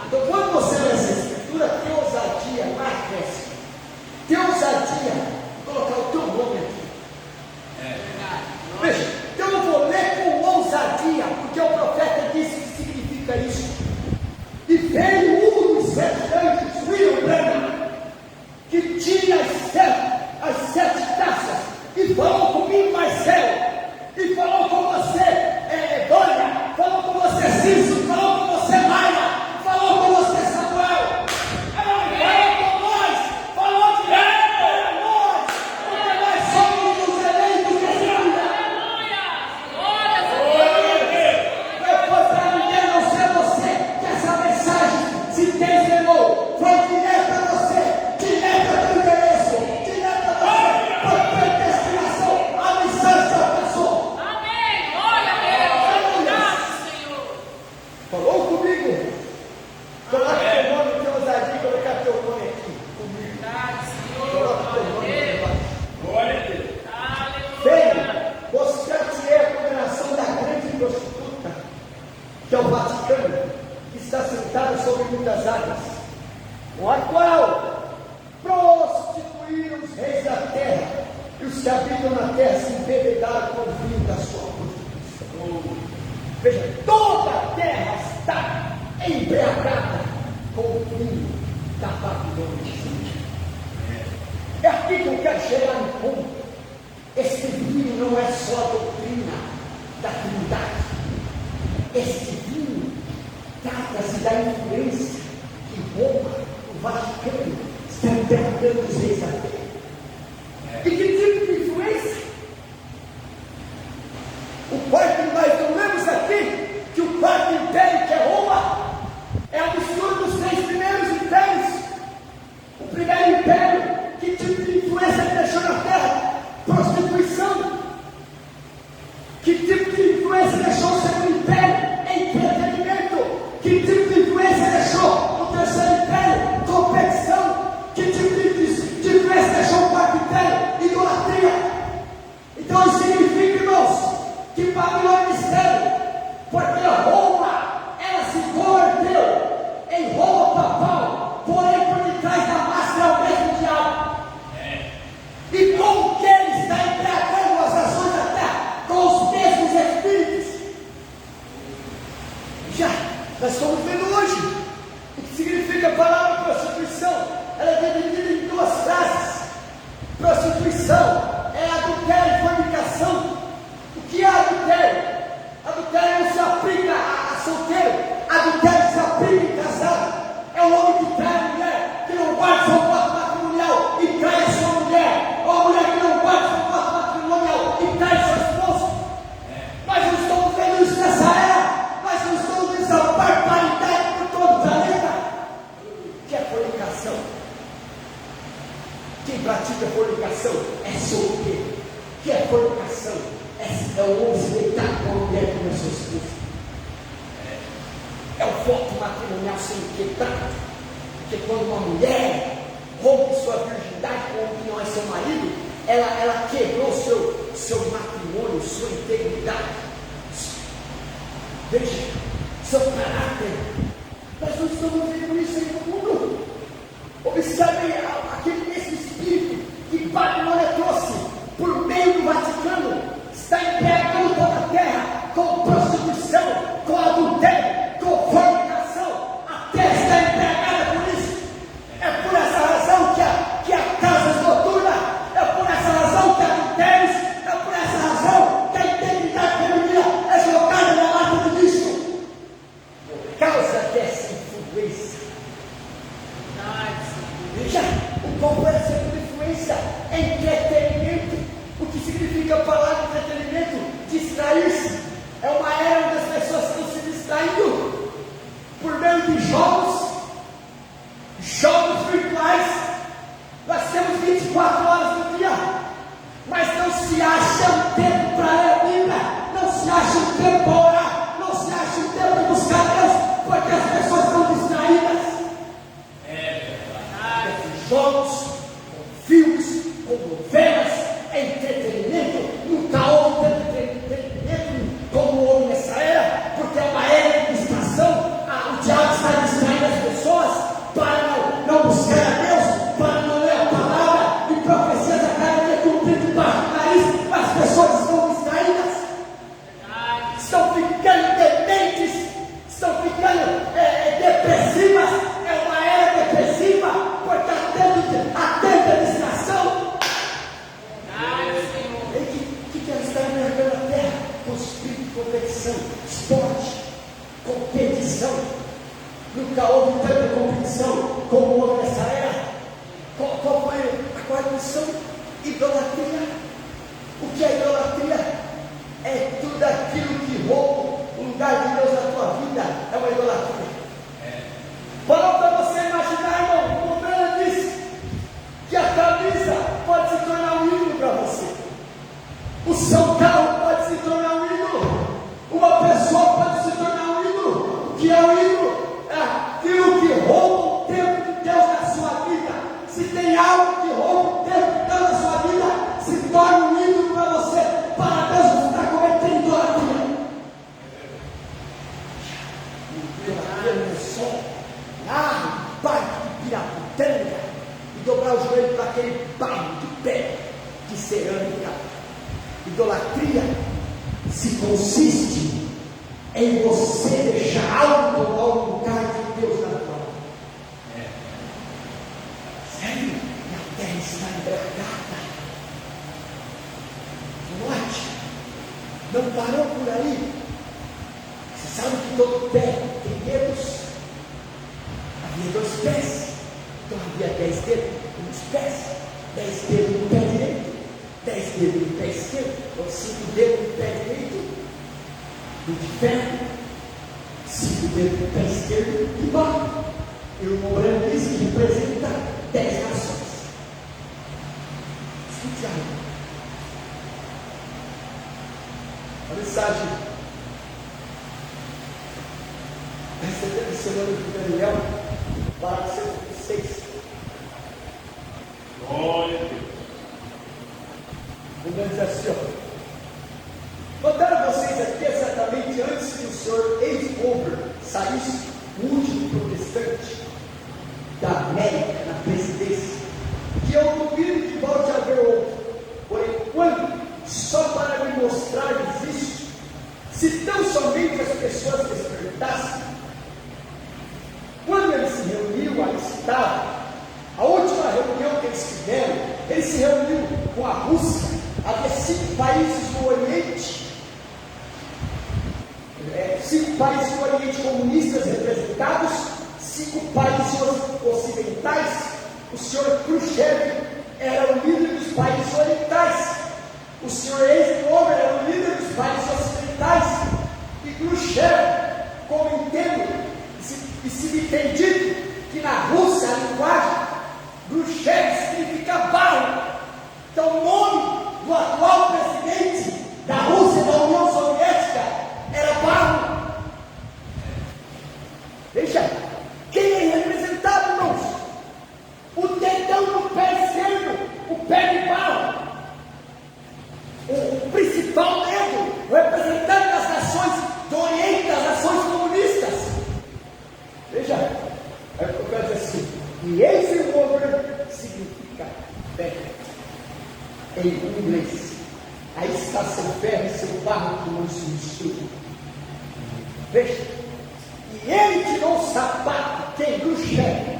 Então, quando você lê essa escritura, tem ousadia, marca essa. Tem ousadia, vou colocar o teu nome aqui. Veja, então eu vou ler com ousadia, porque o profeta disse que significa isso. E veio dos 7 anjos, William Branham, que tinha as 7 taças, e falou comigo, Marcelo, e falou com você, Dória, falou com você, Cício, falou com você, Maia, falou com você, Samuel, falou com nós, falou direto para nós, porque nós somos os eleitos de Deus. Foi para ninguém não ser você que essa mensagem se desvelou, foi direto a você, direto a teu endereço, direto a você, foi predestinação, a missão se alcançou. Falou comigo? Coloca teu nome, que ousadia, colocar teu nome aqui comigo. Coloca teu nome aqui. Venha, mostrar-te a condenação da grande prostituta, que é o Vaticano, que está sentada sobre muitas águas, com a qual prostituíram os reis da terra, e os que habitam na terra se embebedaram com o vinho da sua prostituição. Veja, toda a terra está embriagada com o vinho da Babilônia. É aqui que eu quero chegar no ponto. Esse vinho não é só a doutrina da Trindade. Esse vinho trata-se da influência que Roma, o Vaticano, está embriagando os reis da terra. E que tipo de influência? O quarto que nós não lemos aqui, que o quarto império, que é Roma, é a mistura dos 3 primeiros impérios. O primeiro império, que tipo de influência que deixou na terra? Prostituição. Que tipo de influência deixou o segundo império? Entretenimento. Que tipo de influência deixou o terceiro império? Competição. Que tipo de influência deixou o quarto império? Idolatria. Então isso significa, irmãos, que Babilônia é mistério, porque Roma, ela se converteu em Roma papal, porém por detrás da máscara é o mesmo diabo. E com o que ele está embriagando as nações da terra? Com os mesmos espíritos. Já, nós estamos vendo hoje o que significa a palavra prostituição. Ela é dividida em 2 frases. Prostituição é adultério e fornicação. O que é adultério? Adultério não se aplica a solteiro, adultério se aplica em casado. É o homem que trai a mulher, que não guarda seu voto matrimonial e trai a sua mulher, ou a mulher que não guarda seu voto matrimonial e trai seu esposo. Nós não estamos vendo isso nessa era, nós não estamos vendo essa barbaridade por todo o planeta. Que é fornicação? Quem pratica fornicação é solteiro. Que é fornicação? É o homem se deitar com a mulher que não é sua esposa. É o voto matrimonial sem quebrado. Porque quando uma mulher rompe sua virgindade com um homem que não é seu marido, ela quebrou seu matrimônio, sua integridade. Veja, seu caráter. Nós não estamos vendo isso aí no mundo. Observe esse espírito que bate Qual foi a segunda influência? Entretenimento. O que significa a palavra entretenimento? Distrair-se. É uma era onde as pessoas estão se distraindo por meio de jogos virtuais. Nós temos 24 horas no dia, mas não se acha um tempo para ler a Bíblia, não se acha um tempo para orar, não se acha um tempo para buscar Deus, porque as pessoas estão distraídas. Jogos, com filmes, com novelas, entretenimento. Nunca houve tanto entretenimento como houve nessa era, porque é uma era de distração. O diabo está distraindo as pessoas para não buscar a Deus, para não ler a palavra, e profecias a cada dia cumprindo debaixo do nariz. As pessoas estão distraídas, estão ficando dementes, estão ficando depressivas. É uma era depressiva, porque há tanta distração. O que ela está enxergando a terra? Com competição, esporte, competição. Nunca houve tanta competição como houve nessa era. Qual foi a quarta missão? Idolatria. O que é idolatria? É tudo aquilo que rouba o lugar de Deus na tua vida. É uma idolatria. Fala para você imaginar, irmão, como o Breno disse, que a camisa pode se tornar um ídolo para você. O seu carro pode se tornar um ídolo. Uma pessoa pode se tornar um ídolo. O que é um ídolo? É aquilo que rouba o tempo de Deus na sua vida. Se tem algo que rouba o tempo de Deus na sua vida, se torna um ídolo para você. Para Deus, você está cometendo idolatria. Idolatria não é só parque de Piraputanga e dobrar o joelho para aquele bairro de pé de cerâmica. Idolatria se consiste em você deixar algo tomar o lugar de Deus na tua vida. Sério? E a terra está embriagada. Note, não parou por aí. Você sabe que todo pé tem dedos. Havia 2 pés, então havia 10 dedos nos pés, 10 dedos no pé direito, 10 dedos no pé esquerdo, ou 5 dedos no pé direito, no de ferro, 5 dedos no pé esquerdo e barro. E o Moreno diz que representa 10 nações. Escute algo. A mensagem recebendo semana de Daniel, para 6. Glória a Deus. Vamos dizer assim, ó. Notaram vocês aqui exatamente antes que o senhor Eisenhower saísse, o último protestante da América na presidência, que eu duvido que volte a haver outro. Por enquanto, só para me mostrar isso, se tão somente as pessoas despertassem. Quando ele se reuniu, ali estava, a última reunião que eles tiveram, ele se reuniu com a Rússia. Havia 5 países do Oriente, 5 países do Oriente comunistas representados, 5 países ocidentais. O senhor Khrushchev era o líder dos países orientais, o senhor Eisenhower era o líder dos países ocidentais, e Khrushchev, como entendo, e se me tem dito que na Rússia a linguagem Khrushchev significa barro. Então o nome do atual presidente da Rússia e da União Soviética era barro. Veja, quem é representado, irmãos? O dedão no pé esquerdo, o pé de barro. O principal dedo, o representante das nações do Oriente, das nações comunistas. Veja, é o que eu quero dizer assim. E Eisenhower significa pé. Em inglês. Aí está seu ferro e seu barro que não se mistura. Veja. E ele tirou o sapato, quem? Khrushchev.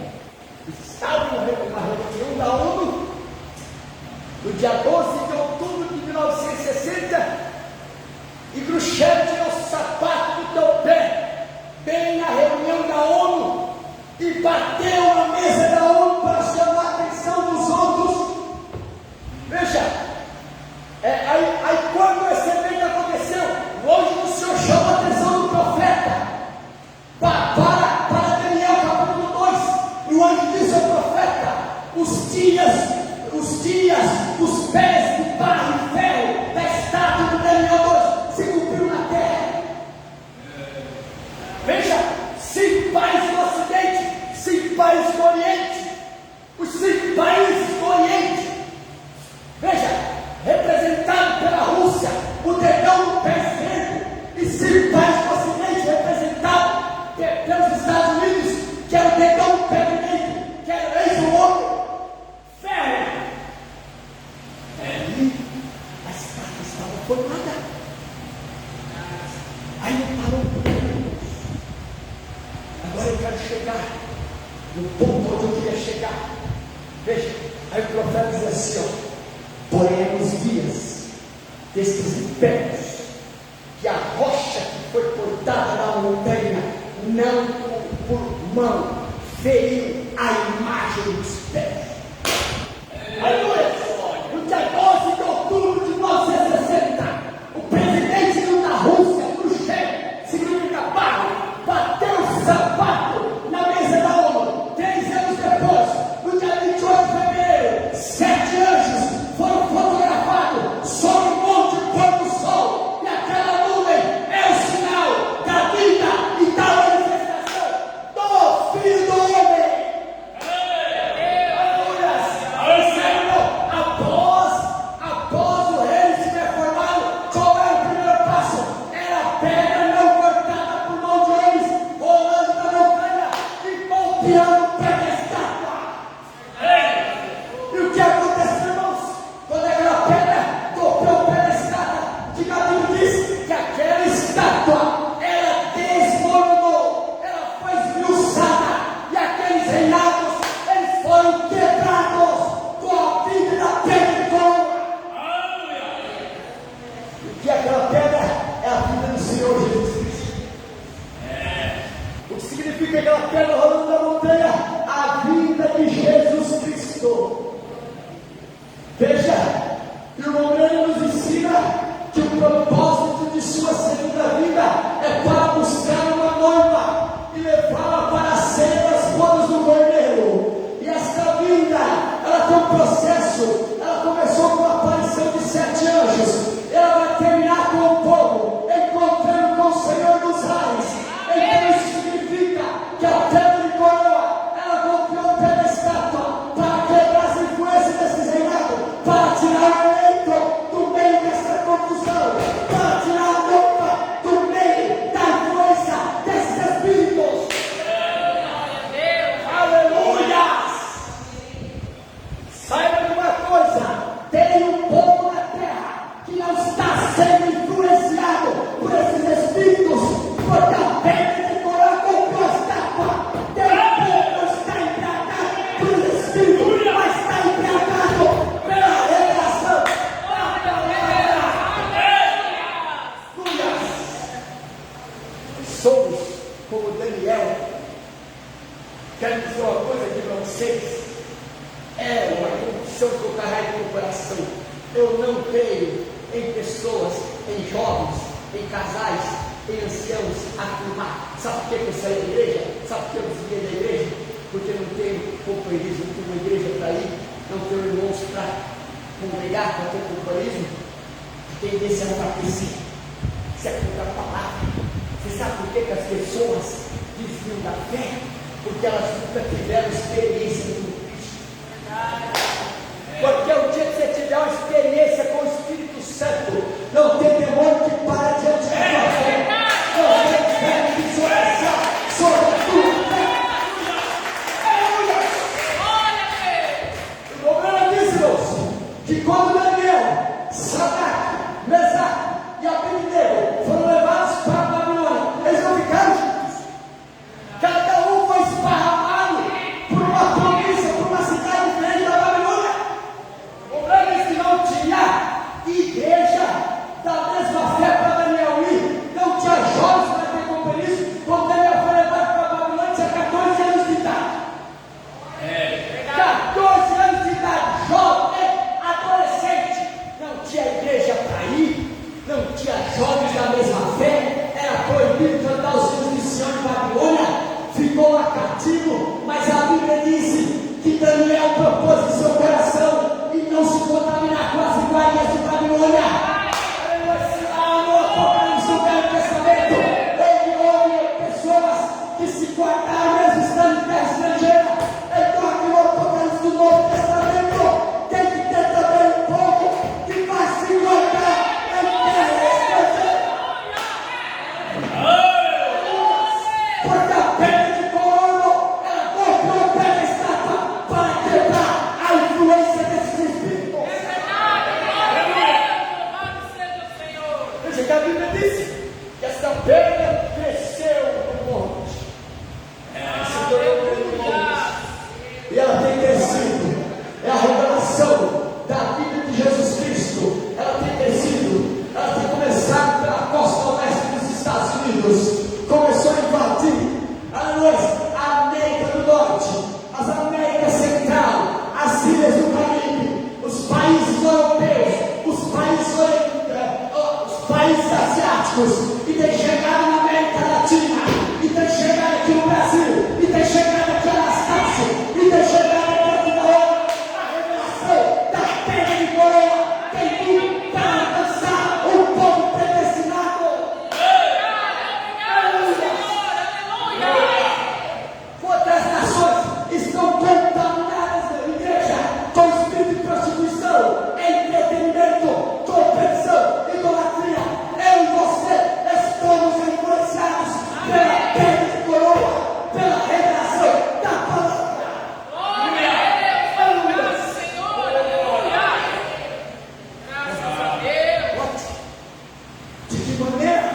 Estava na reunião da ONU, no dia 12 de outubro de 1960, e Khrushchev tirou o sapato do teu pé, bem na reunião da ONU, e bateu na mesa da ONU para chamar a atenção dos assim, ó. Porém, nos dias destes impérios, que a rocha que foi cortada da montanha, não por mão, feriu a imagem dos pés. Aleluia! No dia 12 de outubro de 1960, o presidente da Rússia, Khrushchev, significa barro, bateu o sapato na mesa da ONU. 3 anos depois, no dia 28 de fevereiro, 7 anjos foram fotografados sobre o monte do pôr do sol, e aquela nuvem é o sinal da vida e da manifestação do Filho do Homem. Após o reino se reformado, qual era o primeiro passo? Era a pedra não cortada por mão de homens, rolando na montanha e golpeando o pé da estátua. E o que aconteceu, irmãos? Quando aquela pedra golpeou o pé da estátua, que a Bíblia diz que aquela estátua, ela desmoronou, ela foi esmiuçada, e aqueles reinados, eles foram quebrados com a vida da pedra de coroa. O que é aquela pedra? É a vida do Senhor Jesus Cristo. O que significa aquela pedra rolando na montanha? A vida de Jesus Cristo. Veja, o irmão Breno nos ensina que o propósito de sua segunda vida é para buscar uma noiva e levá-la para a ceia das bodas do Cordeiro. E esta vinda, ela tem um processo. Ela começou com a aparição de 7 anjos. Ela vai terminar com o povo encontrando com o Senhor dos Reis. Então isso significa que a pedra de coroa, ela golpeou o pé da estátua para quebrar as influências desses reinados, para tirar o eleito do meio dessa confusão, para tirar a noiva do meio da influência desses espíritos. Aleluia! Saiba de uma coisa: tem um povo na terra que não está sendo influenciado por esses espíritos, porque a pedra de coroa golpeou a estátua. Tem um povo que não está embriagado por espíritos, mas está embriagado pela revelação da palavra. Aleluia! Somos como Daniel. Quero dizer uma coisa aqui para vocês. É uma condição que eu carrego no coração. Eu não creio em pessoas, em jovens, em casais, em anciãos a turmar. Sabe por que eu saí da igreja? Sabe por que eu desliguei da igreja? Porque eu não tenho companheirismo, não tenho uma igreja para ir, não tenho irmãos para congregar, para ter companheirismo. Tendência a enfraquecer. Isso é contra a palavra. Você sabe por que as pessoas desviam da fé? Porque elas nunca tiveram experiência com Cristo. Porque o dia que você tiver uma experiência com o Espírito Santo, não tem demônio que para diante da sua fé. Não tem fé que sobre tudo. O problema disso, irmãos, que quando Daniel, Sadraque, Mesaque e Abednego foram levados para a Babilônia, eles não ficaram juntos. Cada um foi esparramado por uma promessa ilhas do Caribe, os países europeus, os países asiáticos, e tem chegado na América Latina, e tem chegado aqui no Brasil, e tem chegado aqui na Anastácio, e tem chegado aqui na hora, a revelação da pedra de coroa, tem tudo para alcançar o povo predestinado. Outras nações estão contaminadas na igreja com espírito de prostituição, entretenimento, competição, idolatria. Eu e você estamos influenciados pela pedra de coroa, pela revelação da palavra. Glória a Deus, Senhor, aleluia. Graças a Deus. De que maneira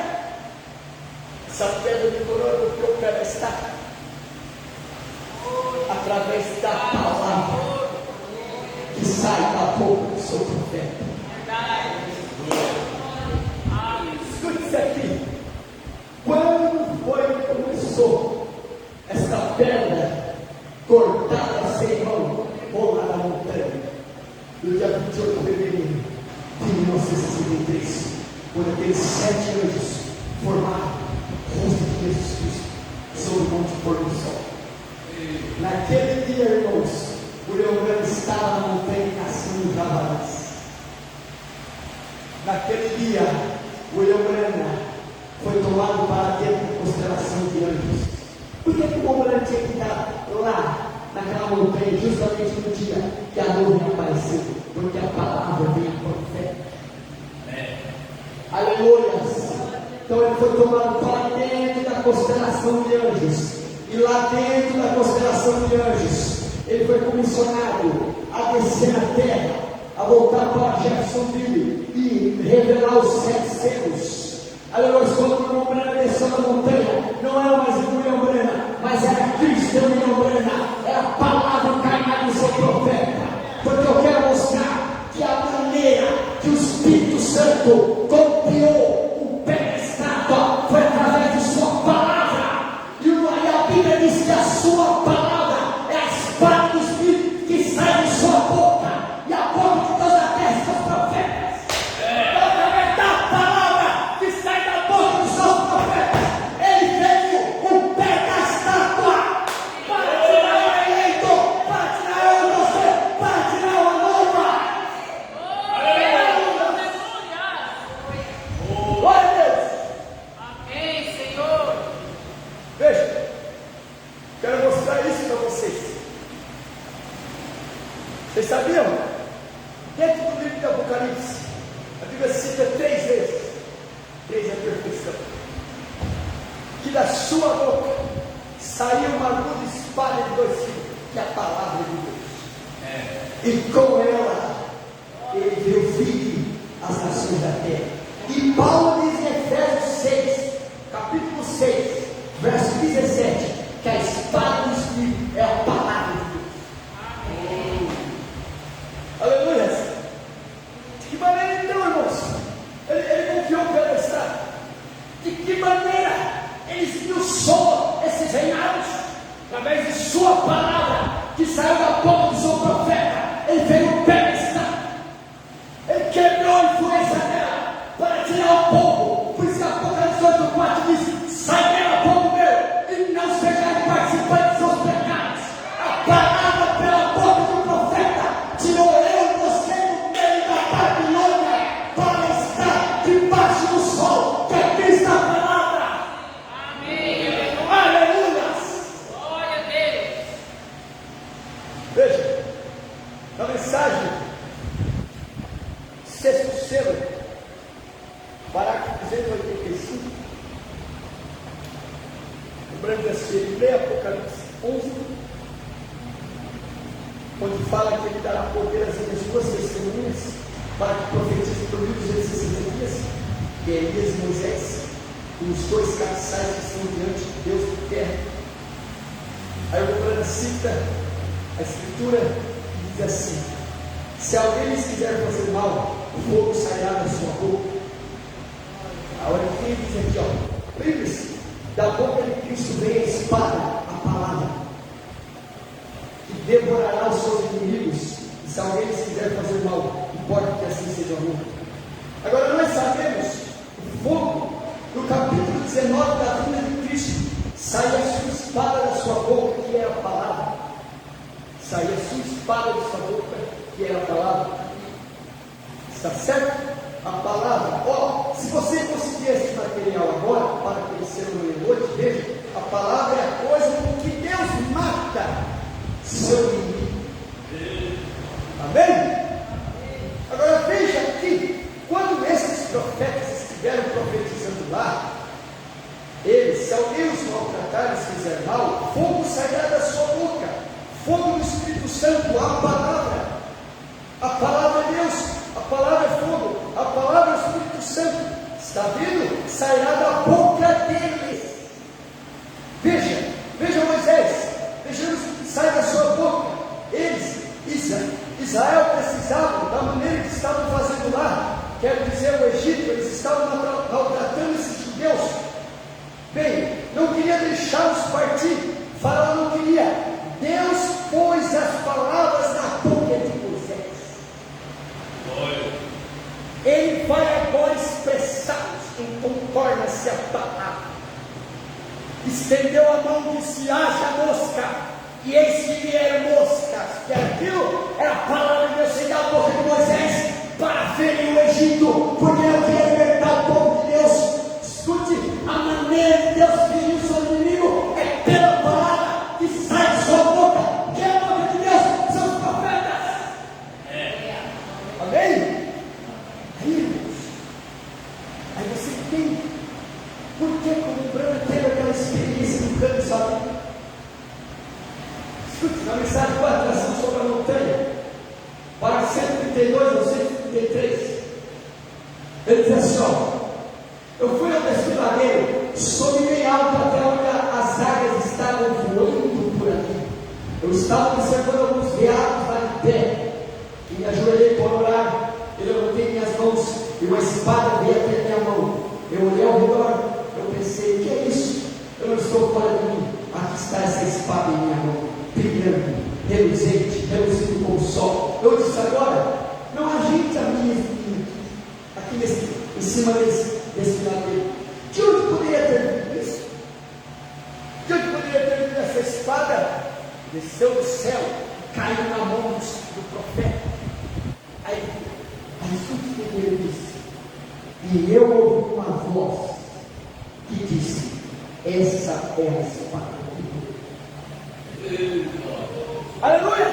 essa pedra de coroa do teu pé está? Através da palavra que sai da boca do seu profeta. Escute isso aqui. Quando foi que começou esta pedra cortada sem mão, rolar na montanha? No dia 28 de fevereiro de 1963, quando aqueles 7 anjos formaram o rosto de Jesus Cristo sobre o monte pôr do sol. Naquele dia, irmãos, o leão estava na montanha caçando javalis. Naquele dia, o leão foi tomado para dentro da constelação de anjos. Por que o Leão tinha que estar lá, naquela montanha, justamente no dia que a nuvem apareceu? Porque a palavra veio profeta. Aleluia! Então ele foi tomado para dentro da constelação de anjos. E lá dentro da constelação de anjos, ele foi comissionado a descer na terra, a voltar para Jeffersonville e revelar os 7 selos. Aleluia, quando o irmão Branham desceu na montanha, não era mais o William Branham, mas era Cristo William Branham, era a palavra encarnada do seu profeta. Porque eu quero mostrar que a maneira que o Espírito Santo copiou o pé da estátua foi através de sua palavra. E a Bíblia diz que a sua palavra é a espada do Espírito que sai de sua boca, e a boca de toda a terra são profetas. Então, através da palavra que sai da boca dos seus profetas, ele veio o pé da estátua para tirar o eleito, para tirar eu e você, para tirar a noiva. Glória a Deus. Amém, Senhor. Veja, quero mostrar isso para vocês. Vocês sabiam? Dentro do livro de Apocalipse, a Bíblia cita 3 vezes, 3 é a perfeição, que da sua boca saiu uma aguda espada de 2 fios, que é a palavra de Deus. E com ela ele deu fim às nações da terra. E Paulo diz em Efésios 6, capítulo 6, verso 17, que a espada do Espírito é a palavra de Deus. Aleluia! De que maneira então, irmãos? Ele confiou pela estrada. De que maneira ele esmiuçou esses reinados? Através de sua palavra, que saiu da boca do seu profeta. Ele veio o pé da estrada. Ele quebrou a influência dela para tirar o povo. Por isso que Apocalipse 8:4 diz: sai dela, povo meu, e não sejais participantes dos seus pecados. A palavra pela boca do profeta tirou eu e você do meio da Babilônia para estar debaixo do sol, que é Cristo a palavra. Amém. Aleluia! Glória a Deus. Veja, na mensagem, 6º selo, parágrafo 285, lembrando assim, lê Apocalipse 11, onde fala que ele dará poder às minhas 2 testemunhas para que profetizem por 1260 dias, que é Elias e Moisés, e os 2 cabeçais que estão diante de Deus de terra. Aí o Brana cita a escritura e diz assim: se alguém lhes quiser fazer mal, o fogo sairá da sua boca. A hora que ele diz aqui, ó, lembre-se, da boca de Cristo vem a espada, a palavra, que devorará os seus inimigos se alguém lhes quiser fazer mal, importa que assim seja o mundo. Agora nós sabemos, o fogo, no capítulo 19 da vinda de Cristo, sai a sua espada da sua boca, que é a palavra. Sai a sua espada da sua boca, que é a palavra. Está certo? A palavra. Ó, se você conseguir esse material agora, para que ele seja no hoje, veja, a palavra é a coisa com que Deus mata seu inimigo. Amém? Agora veja aqui, quando esses profetas estiveram profetizando lá, eles, se alguém os maltratar e fizer mal, fogo sairá da sua boca, fogo do Espírito Santo, a palavra. A palavra é Deus, a palavra é fogo, a palavra é o Espírito Santo. Está vendo? Sairá da boca deles. Veja Moisés, vejamos que sai da sua boca. Eles, Israel precisava, da maneira que estavam fazendo lá, quero dizer o Egito, eles estavam maltratando esses judeus. Bem, não queria deixá-los partir, Faraó não queria. Deus pôs as palavras na boca de Moisés. Ele vai agora expressá-los, então torna-se a palavra. Estendeu a mão e disse: haja mosca. E eis que vieram moscas, que aquilo era a palavra de Deus sair da boca de Moisés para ferir o Egito, porque eu queria libertar o povo de Deus. Escute, a maneira de Deus ferir o seu inimigo é pela palavra que sai de sua boca, que é a boca de Deus, são os profetas. Amém? Aí você tem, por que como Branca teve aquela experiência do canto sabe? Escute, na mensagem do atração sobre a montanha, para 132 ou 133, ele diz assim: ó, eu fui ao desfiladeiro, soube bem alto até onde as águias estavam voando por ali. Eu estava observando alguns veados lá de pé, e me ajoelhei para orar. Eu levantei minhas mãos e uma espada veio até minha mão. Eu olhei ao redor, eu pensei: que é isso? Eu não estou fora de mim, aqui está essa espada em minha mão, brilhando, reluzente, reluzindo com o sol. Eu disse: agora, não há gente a minha aqui em cima desse ladeiro. De onde poderia ter vindo isso? De onde poderia ter vindo essa espada? Desceu do céu, caiu na mão do profeta. Aí escute o que ele disse. E eu ouvi uma voz que disse: essa é a espada de Deus. Aleluia!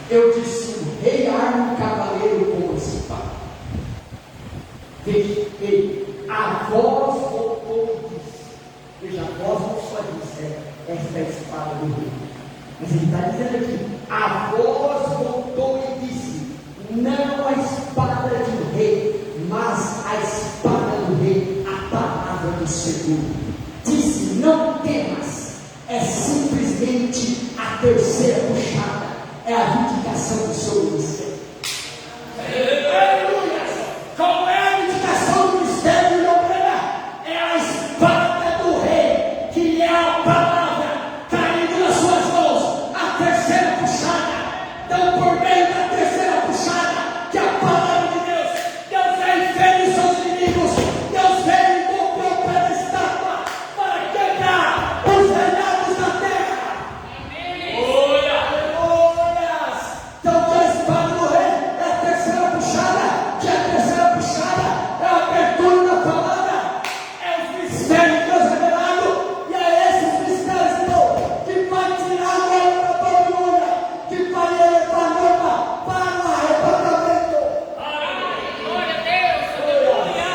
Eu disse: o rei arma um cavaleiro com espada. Veja, a voz voltou e disse. Veja, a voz não só disse: esta é a espada do rei. Mas ele está dizendo aqui: a voz voltou e disse: não a espada do rei, mas a espada do rei, a palavra do Senhor. Disse: não temas. É simplesmente a terceira puxada, é a vindicação do seu ministério. Aleluia! Qual é a vindicação do ministério de obreira? É a espada do rei, que é a palavra caindo nas suas mãos, a terceira puxada. Então, por meio da terceira puxada, que é a palavra de Deus, Deus vem e fere seus inimigos, Deus vem e golpeou o pé da estátua para quebrar os reinados da terra. Então, que a espada do rei é a terceira puxada, que a terceira puxada é a abertura da palavra, é os mistérios de Deus revelado, e é esses mistérios de Deus que vai tirar a guerra da Babilônia, que vai levar a norma para o arrebatamento. Glória a Deus, aleluia.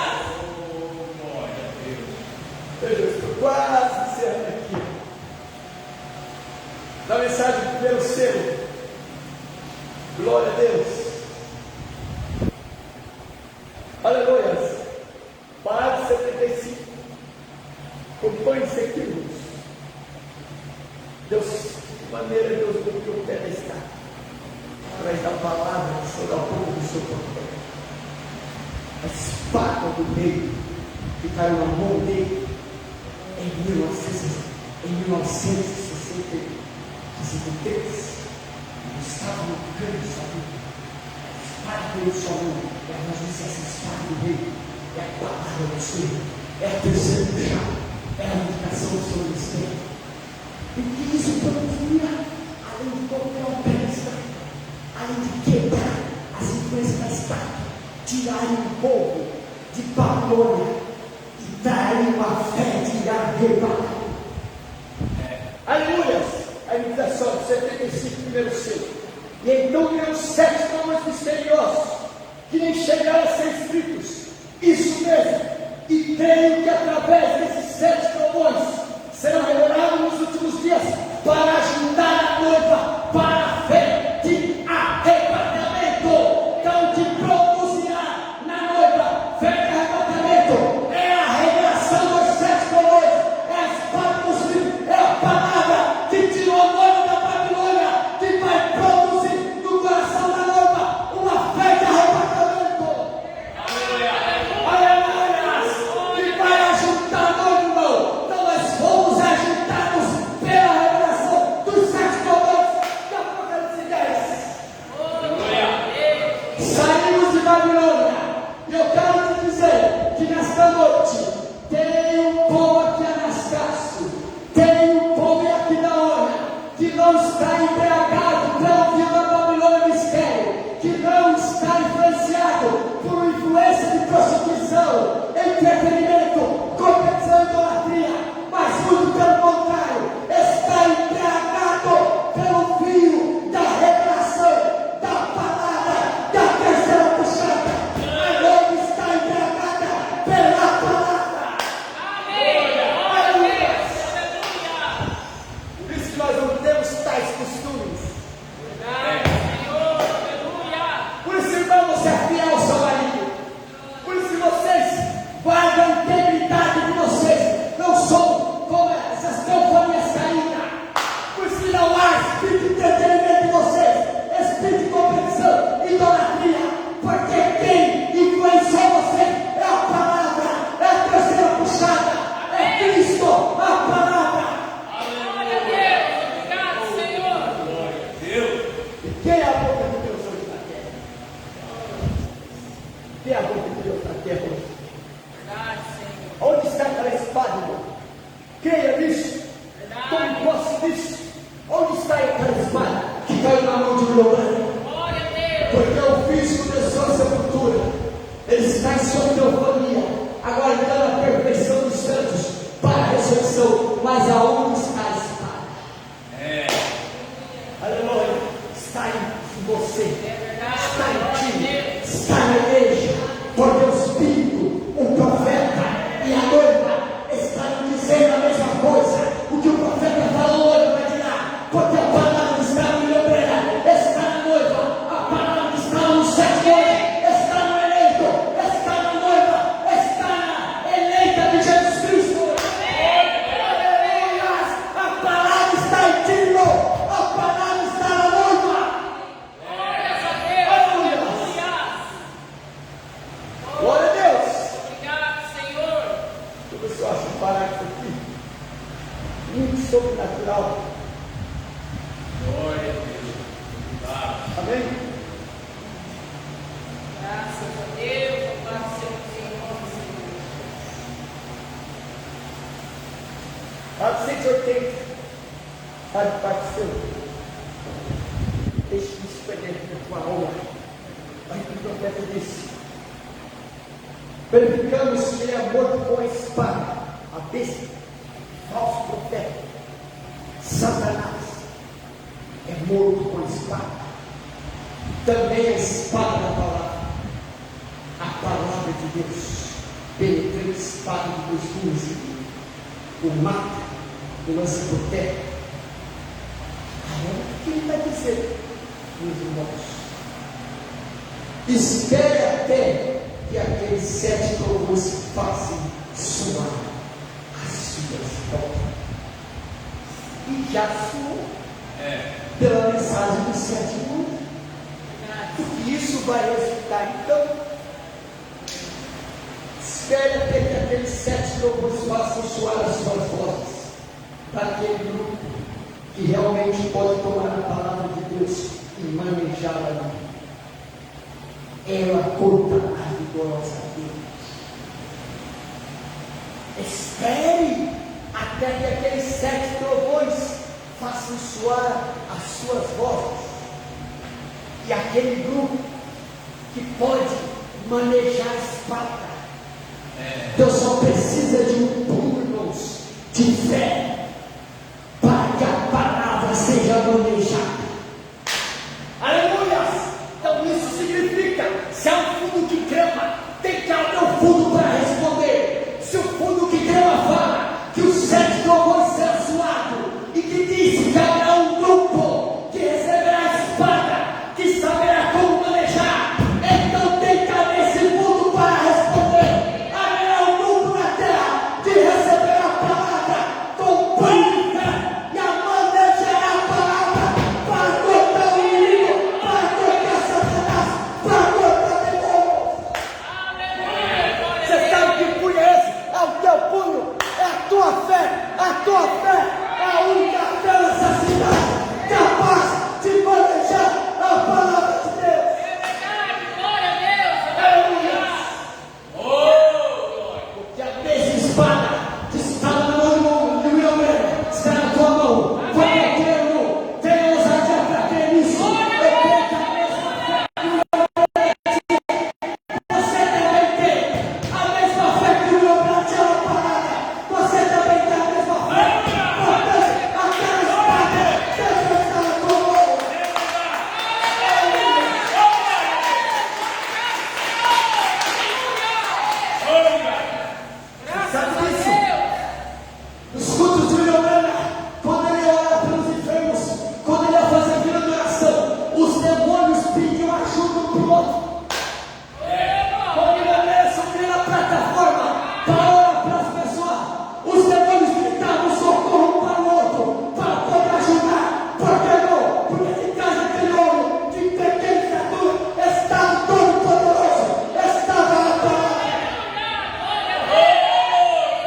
Eu estou quase encerrando aqui. Na mensagem do primeiro selo, glória a Deus. Aleluia. Parágrafo 75. Acompanhe-se aqui, irmãos. Deus, de maneira Deus golpeou o pé da estátua, através da palavra que saiu da boca do seu profeta. A espada do rei que caiu na mão dele em 1963. Estava do rei Salomão. A espada do rei Salomão é a notícia, essa espada do rei. É a palavra do Senhor. É a terceira puxada. É a indicação do Senhor mistério. E que isso produzia, além de qualquer ofensa, além de quebrar as influências da espada, tirarem o povo de Babilônia e trarem uma fé de arrebatamento. Aleluias! Aí me diz assim, 75, primeiro selo. E então viram 7 nomes misteriosos, que nem chegaram a ser escritos. Isso mesmo. E creio que através desses 7 trovões serão revelados nos últimos dias para ajudar a noiva para a fé de arrebatamento. Então, o que produzirá na noiva fé de arrebatamento é a revelação dos 7 trovões, é a espada dos livros, é a palavra que tirou a noiva da Babilônia, que vai produzir no coração da noiva uma fé de arrebatamento. Aleluia! E vai ajudar a noiva, irmão. Então nós fomos ajudados pela revelação dos 7 trovões da Apocalipse 10. Saímos de Babilônia. E eu quero te dizer que nesta noite tem um povo aqui anastácio, tem um povo aqui da hora que não está embriagado pelo vinho da Babilônia mistério, que não está influenciado por influência de prostituição, entretenimento, competição e idolatria, mas muito pelo contrário, está embriagado pelo vinho da revelação, da palavra, da terceira puxada. A noiva está embriagada pela palavra. Aleluia! Por isso que nós não temos tais costumes. Por isso, irmão, você é fiel ao seu marido. Por isso que vocês guardam a integridade de vocês. Não são como essas teofanias caídas. Por isso que não há espírito de entretenimento em vocês, espírito de competição, idolatria. Porque quem influenciou vocês é a palavra, é a terceira puxada, é Cristo, a palavra. Glória a Deus. Obrigado, Senhor. E quem é a boca de Deus hoje na terra? Quem é a boca de Deus na terra hoje? Verdade, Senhor. Onde está aquela espada, irmão? Creia nisso. Tome posse disso. Onde está aquela espada que caiu na mão de Glória? Glória a Deus. Porque o físico deixou a sepultura. Ele está em sua teofania, aguardando a perfeição dos santos para a ressurreição. Mas aonde está a espada? Aleluia. Está em você. Está em ti. Está na igreja. Porque o Espírito, o profeta e a noiva estão dizendo a mesma coisa. O que o profeta falou, a noiva vai tirar. Porque a palavra está no obreira, está na noiva. A palavra está no sétimo, está no eleito, está na noiva, está na eleita de Jesus Cristo. Aleluia! A palavra está em ti, irmão. A palavra está na noiva. Glórias a Deus. Aleluia. Glória a Deus. Obrigado, Senhor. O que você acha de parágrafo aqui? Muito sobrenatural. Glória a Deus. Amém? Graças a Deus. Louvado seja o Senhor. Atos 180. Sabe, parte seu. Deixe isso perder a tua alma. Aí o profeta disse: verificamos que ele é morto com a espada, a besta, falso profeta, Satanás, é morto com a espada. Também a espada da palavra, a palavra de Deus, penetrante espada de 2 gumes e meio, o mata, o lança por terra. Agora, o que ele está dizendo, meus irmãos? Espere até que aqueles 7 trovões façam soar as suas portas. E já soou pela mensagem do 7º. O que isso vai resultar então? Espere até que aqueles 7 trovões façam soar as suas vozes para aquele grupo que realmente pode tomar a palavra de Deus em manejá-la não. Ela cortará vigorosamente. Espere até que aqueles 7 trovões façam soar as suas vozes. E aquele grupo que pode manejar a espada. Deus só precisa de um pulo, irmãos, de fé, para que a palavra seja manejada. Aleluia! Então isso significa, se há um fundo que clama, tem que abrir o fundo para responder. Se o fundo que clama fala que os 7 trovões serão soados, e que diz que haverá um grupo que receberá a espada, que saberá como manejar, então tem que haver esse fundo para responder. Haverá um grupo na terra que receberá a palavra com pânica e a manejará a palavra para cortar o inimigo, para cortar Satanás, para cortar demônios. Você sabe que punho é esse? É o teu punho, é a tua fé, é a única fé nessa cidade capaz de manejar a palavra de Deus. Glória a Deus. Porque a mesma espada que está na mão de William Branham está na tua mão. Vai querendo, tem ousadia para ter isso. Eu creio que a mesma fé que o William Branham você também tem. A mesma fé que o William Branham tinha na palavra, você também tem a mesma fé. Portanto, aquela espada deve estar na tua mão. Sabe disso? Nos cultos de William Branham, quando ele ia orar pelos enfermos, quando ele ia fazer vida de oração, os demônios pediam ajuda um para o outro. Quando William Branham subiu na plataforma para orar para as pessoas, os demônios gritavam socorro um para o outro, para poder ajudar. Por que não? Porque de casa aquele homem de pequena estatura estava todo poderoso, estava na palavra.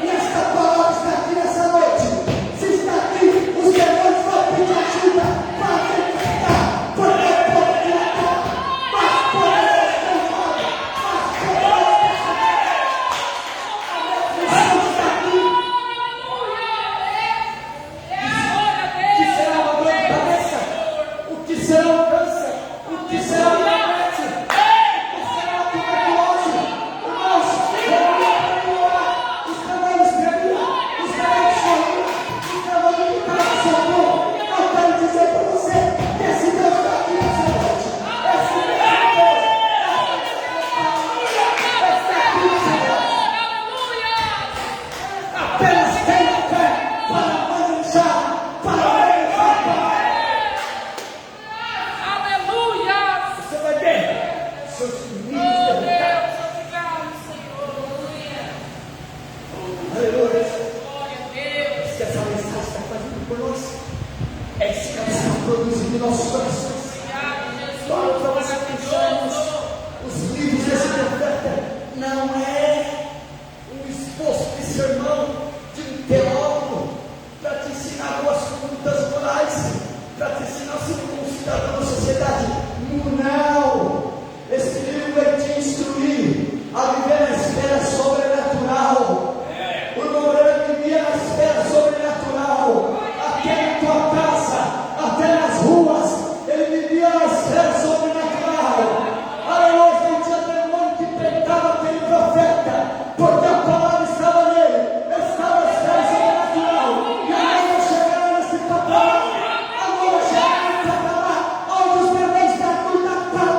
E esta palavra está aqui nessa noite. Se está aqui, os demônios vão pedir ajuda para enfrentar, porque é poder de Natal, mas poderoso transforma, mas poderoso transforma. A missão está aqui. O que será uma dor de cabeça? O que será um câncer? O que será um diabetes? O que será uma tuberculose? Irmãos, os demônios tremiam, os demônios sorriam, os demônios gritavam socorro. Eu quero dizer para você que esse Deus está aqui nessa noite. Esse mesmo Deus está aqui nessa noite. Apenas tenha fé para manejar, para manejar a palavra. Aleluia. Você vai ver seus inimigos Oh, derrotados. Deus, obrigado, Senhor. Aleluia. Glória a Deus. Isso que essa mensagem está fazendo por nós. É isso que ela está produzindo em nossos corações. Obrigado, Jesus. Para nós pensarmos, os livros desse profeta não é um esboço de sermão de um teólogo para te ensinar boas condutas morais, para te ensinar a ser um bom cidadão da sociedade. Não! Esse livro vai te instruir a viver na esfera sobrenatural. O irmão Branham vivia na esfera sobrenatural, até na tua casa, até nas ruas, ele vivia na esfera sobrenatural. Aleluia, não tinha demônio que peitava aquele profeta, porque a palavra estava nele, estava na esfera sobrenatural. E agora chegaram nesse patamar, agora chegaram nesse patamar, onde os demônios estão cuidando para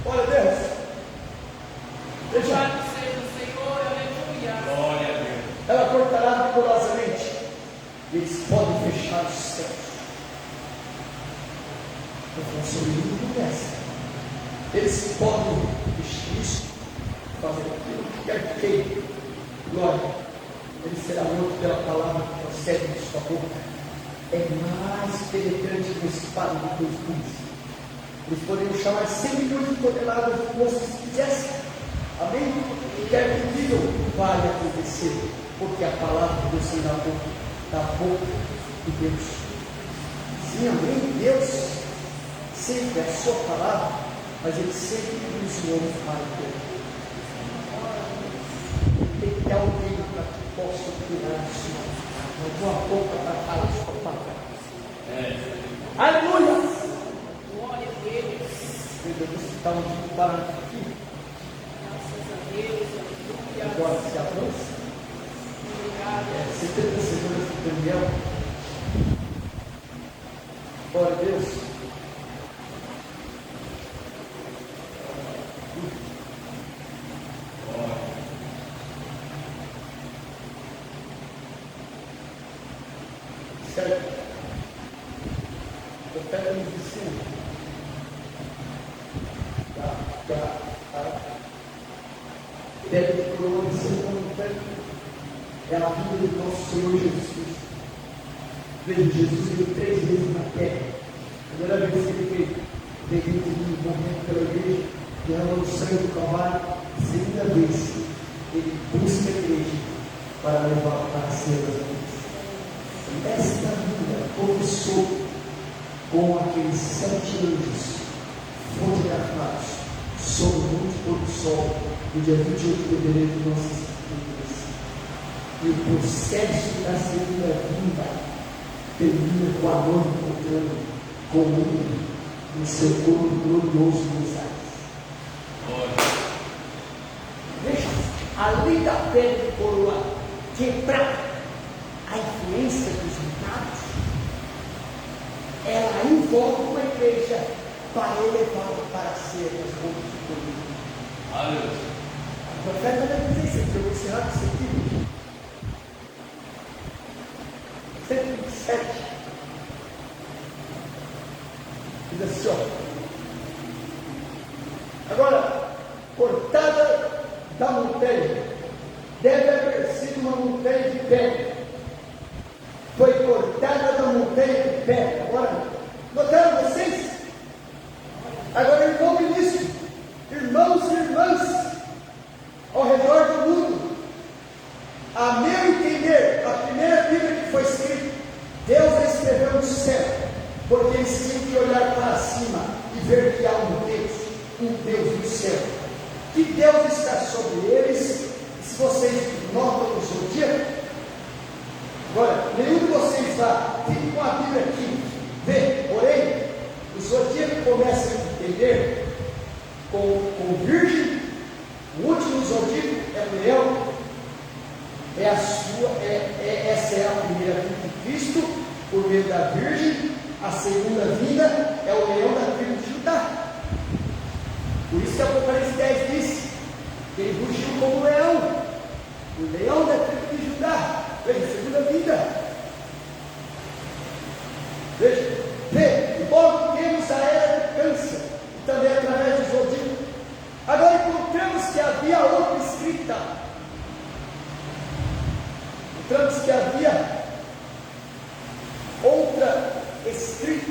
Glória a Deus. Veja, Louvado seja o Senhor, aleluia. Glória a Deus. ela cortará vigorosamente. E eles podem fechar os céus. Eu falo sobre isso começa. Eles podem vestir isso, fazer aquilo que quer que queira. Glória. Ele será morto pela palavra que procede de sua boca. É mais penetrante que uma espada de dois gumes. Eles poderiam chamar 100 milhões de toneladas de moços se quisessem. Amém? E quer que digam, vai acontecer. Porque a palavra de Deus sai da boca de Deus. Sim, amém? Deus sempre é a sua palavra, mas Ele sempre nos ouve para Deus. Tem que ter alguém para que possa curar a sua alguma boca para falar a sua palavra. Aleluia! Glória a Deus. Deus está um dia parado aqui. Graças a Deus, aleluia. Agora se avança. Obrigada. 70 segundos de Daniel. Glória a Deus. Certo? O profeta nos ensina a ideia de coroa de ser é a vida do nosso Senhor Jesus Cristo. Veja, Jesus veio 3 vezes na terra. A primeira vez que ele veio morrendo pela igreja, derramando o sangue do Calvário. A segunda vez, ele busca a igreja para levá-la para a cena das vidas. Esta vida começou com aqueles 7 anjos fotografados sob o monte pôr do sol no dia 28 de fevereiro de nossas vidas. E o processo da segunda vinda termina com a mão encontrando com o mundo no seu corpo glorioso nos ares. Veja, além da pele de coroa quebrar a influência dos pecados, ela envolve uma igreja para elevá-la para ser as roupas de coroa. Aleluia. O profeta vai dizer isso, eu vou ensinar com isso aqui. 127. Diz assim, ó. Agora, cortada da montanha, deve haver sido uma montanha de pedra. Foi cortada da montanha de pedra. Agora, notaram vocês? Agora, envolve nisso, irmãos e irmãs, ao redor do mundo. A meu entender, a primeira Bíblia que foi escrita, Deus escreveu no céu, porque eles tinham que olhar para cima e ver que há um Deus no céu. Que Deus está sobre eles. Se vocês notam o zodíaco, agora, nenhum de vocês lá, fique com a Bíblia aqui, vê, porém, o zodíaco começa a entender com o virgem, o último zodíaco é o leão. Essa é a primeira vinda de Cristo por meio da Virgem. A segunda vinda é o leão da tribo de Judá. Por isso que Apocalipse 10 diz que ele rugiu como leão, o leão da tribo de Judá. Veja, a segunda vinda. Veja, embora temos a era de Câncer, e também através do zodíaco. Agora encontramos que havia outra escrita. Encontramos que havia outra escrita.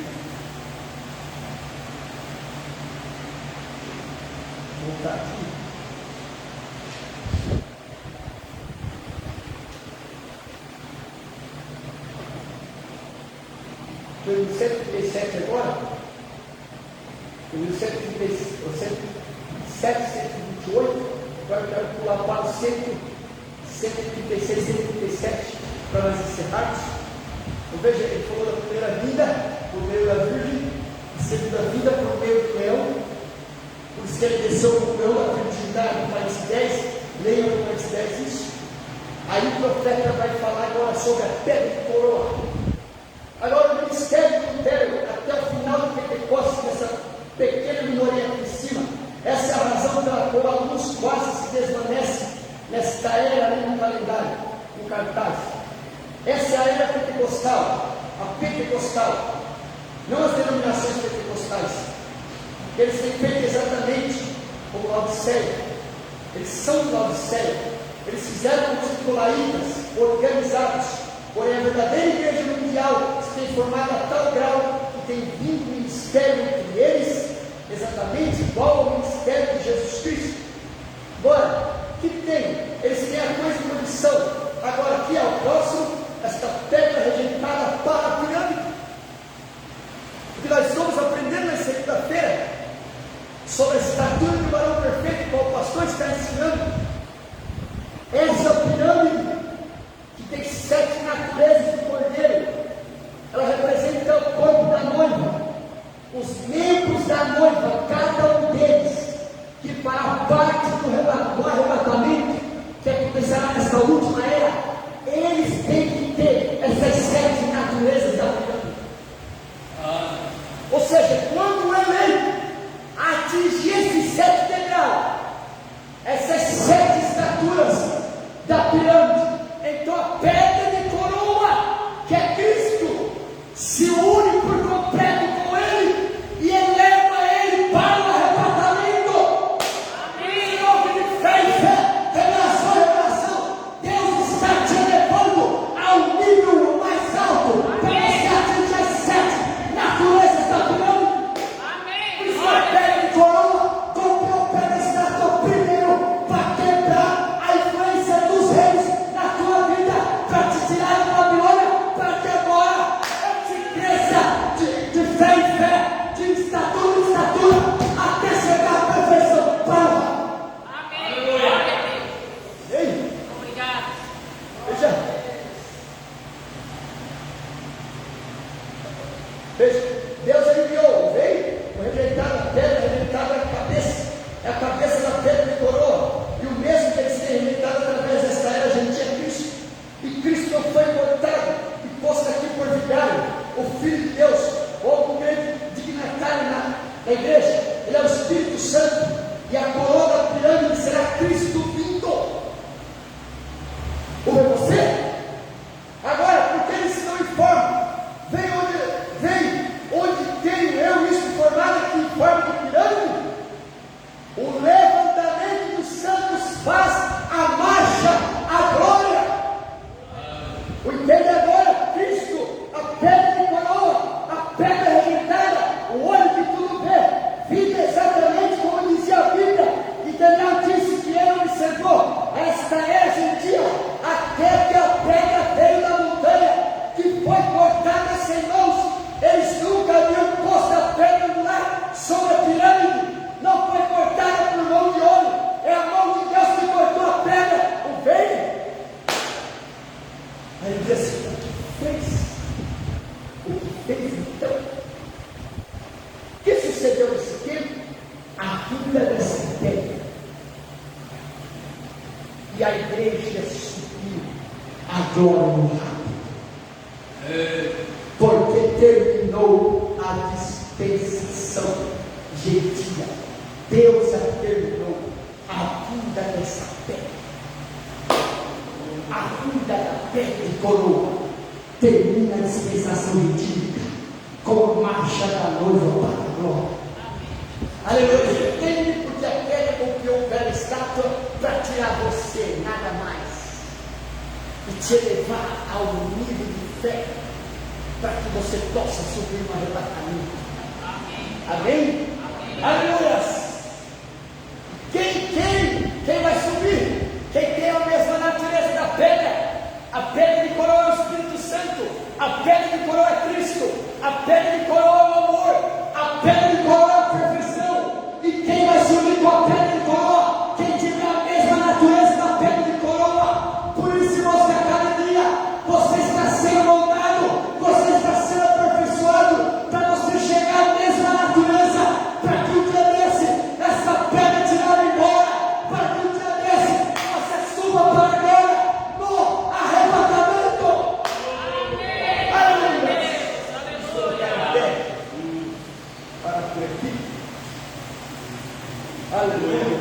Vou voltar aqui. No 137 agora, no 137, 128, agora eu quero pular para o 136, 137, para nós encerrarmos. Então veja, ele falou da primeira vinda por meio da Virgem, a segunda vinda por meio do leão, por isso que ele desceu com o leão da tribo de Judá, no país 10, leiam no país 10 isso. Aí o profeta vai falar agora sobre a pedra de coroa. Agora o ministério do Lutero, até o final do Pentecostes, nessa pequena minoria aqui em cima, é qual a luz quase se desvanece nesta era ali no calendário, no cartaz. Essa é a era pentecostal, a pentecostal, não as denominações pentecostais. Eles têm feito exatamente como Laodiceia. Eles são de Laodiceia. Eles fizeram como os nicolaítas, organizados. Porém, a verdadeira igreja mundial se tem formado a tal grau que tem vindo um ministério entre eles, exatamente igual ao ministério de Jesus Cristo. Agora, o que tem? Eles têm a coisa de condição. Agora, aqui ao próximo, esta pedra rejeitada para a pirâmide. O que nós estamos aprendendo na segunda-feira sobre a estatura do varão perfeito, qual o pastor está ensinando. Essa pirâmide que tem 7 naturezas do cordeiro, ela representa o corpo da noiva, os membros da noiva, cada um deles, que para a parte do arrebatamento, que acontecerá nesta última era, eles têm que ter essas 7 naturezas da pirâmide. Ou seja, quando o eleito atingir esses 7 degraus, essas 7 estaturas da pirâmide, então a pedra de coroa, que é Cristo, se une por completo com ele e eleva ele para o arrebatamento. Em nome de fé e fé, revelação, revelação, Deus está te elevando ao nível mais alto para você atingir as 7 naturezas da pirâmide. Por isso a pedra de coroa, comprou o pé da estátua primeiro para quebrar a influência dos reis na tua vida, para te tirar da Babilônia, para que agora te cresça de fé em fé, de estatura em estatura, até chegar à perfeição. Amém. Glória a Deus. Ei, Obrigado. veja, Deus enviou, veio, o rejeitado da pedra, rejeitado da cabeça, é a cabeça da pedra de coroa, e o mesmo que eles têm rejeitado através dessa era gentil é Cristo, e Cristo não foi cortado e posto aqui por vigário, o Filho de Deus, ou um grande dignatário na igreja, ele é o Espírito Santo, e a coroa da pirâmide será Cristo vindo. Como é você? Agora, por que eles não informam? Vem onde tenho eu isso formado aqui em forma de pirâmide. O levantamento dos santos faz a marcha, a glória. O entendedor, Cristo, a pedra de coroa, a pedra rejeitada, o olho que tudo vê, vive exatamente como dizia a Bíblia. E Daniel disse que ele observou esta era gentil, até que a pedra veio da montanha, que foi cortada sem mãos. Eles nunca haviam posto a pedra no lar sobre a pirâmide. Não foi cortada por mão de homem, é a mão de Deus que cortou a pedra. O veio. Aí ele diz assim: o que fez então? O que sucedeu nesse tempo? A vida dessa pedra. E a igreja subiu a glória no rápido. Porque terminou a dispensação gentia. Deus a terminou. A vida dessa pedra, a vida da pedra de coroa, termina a dispensação gentílica com a marcha da noiva para a glória. Aleluia. Entende? Porque a pedra confiou o velho estátua para tirar você, nada mais, e te elevar ao nível de fé, para que você possa subir no arrebatamento. Amém? Aleluia! Quem vai subir? Quem tem a mesma natureza da pedra? A pedra de coroa é o Espírito Santo, a pedra de coroa é Cristo, a pedra de coroa é o amor, a pedra de coroa é a perfeição. E quem vai subir com a pedra de coroa? Quem tiver a mesma natureza da pedra de coroa. Por isso, irmãos, que a cada dia você está sendo moldado, você está sendo aperfeiçoado, para você chegar à mesma natureza, para que um dia desse, essa pedra te leve embora, para que um dia desse, você suba para a glória no arrebatamento. Aleluia! Para por aqui. Aleluia!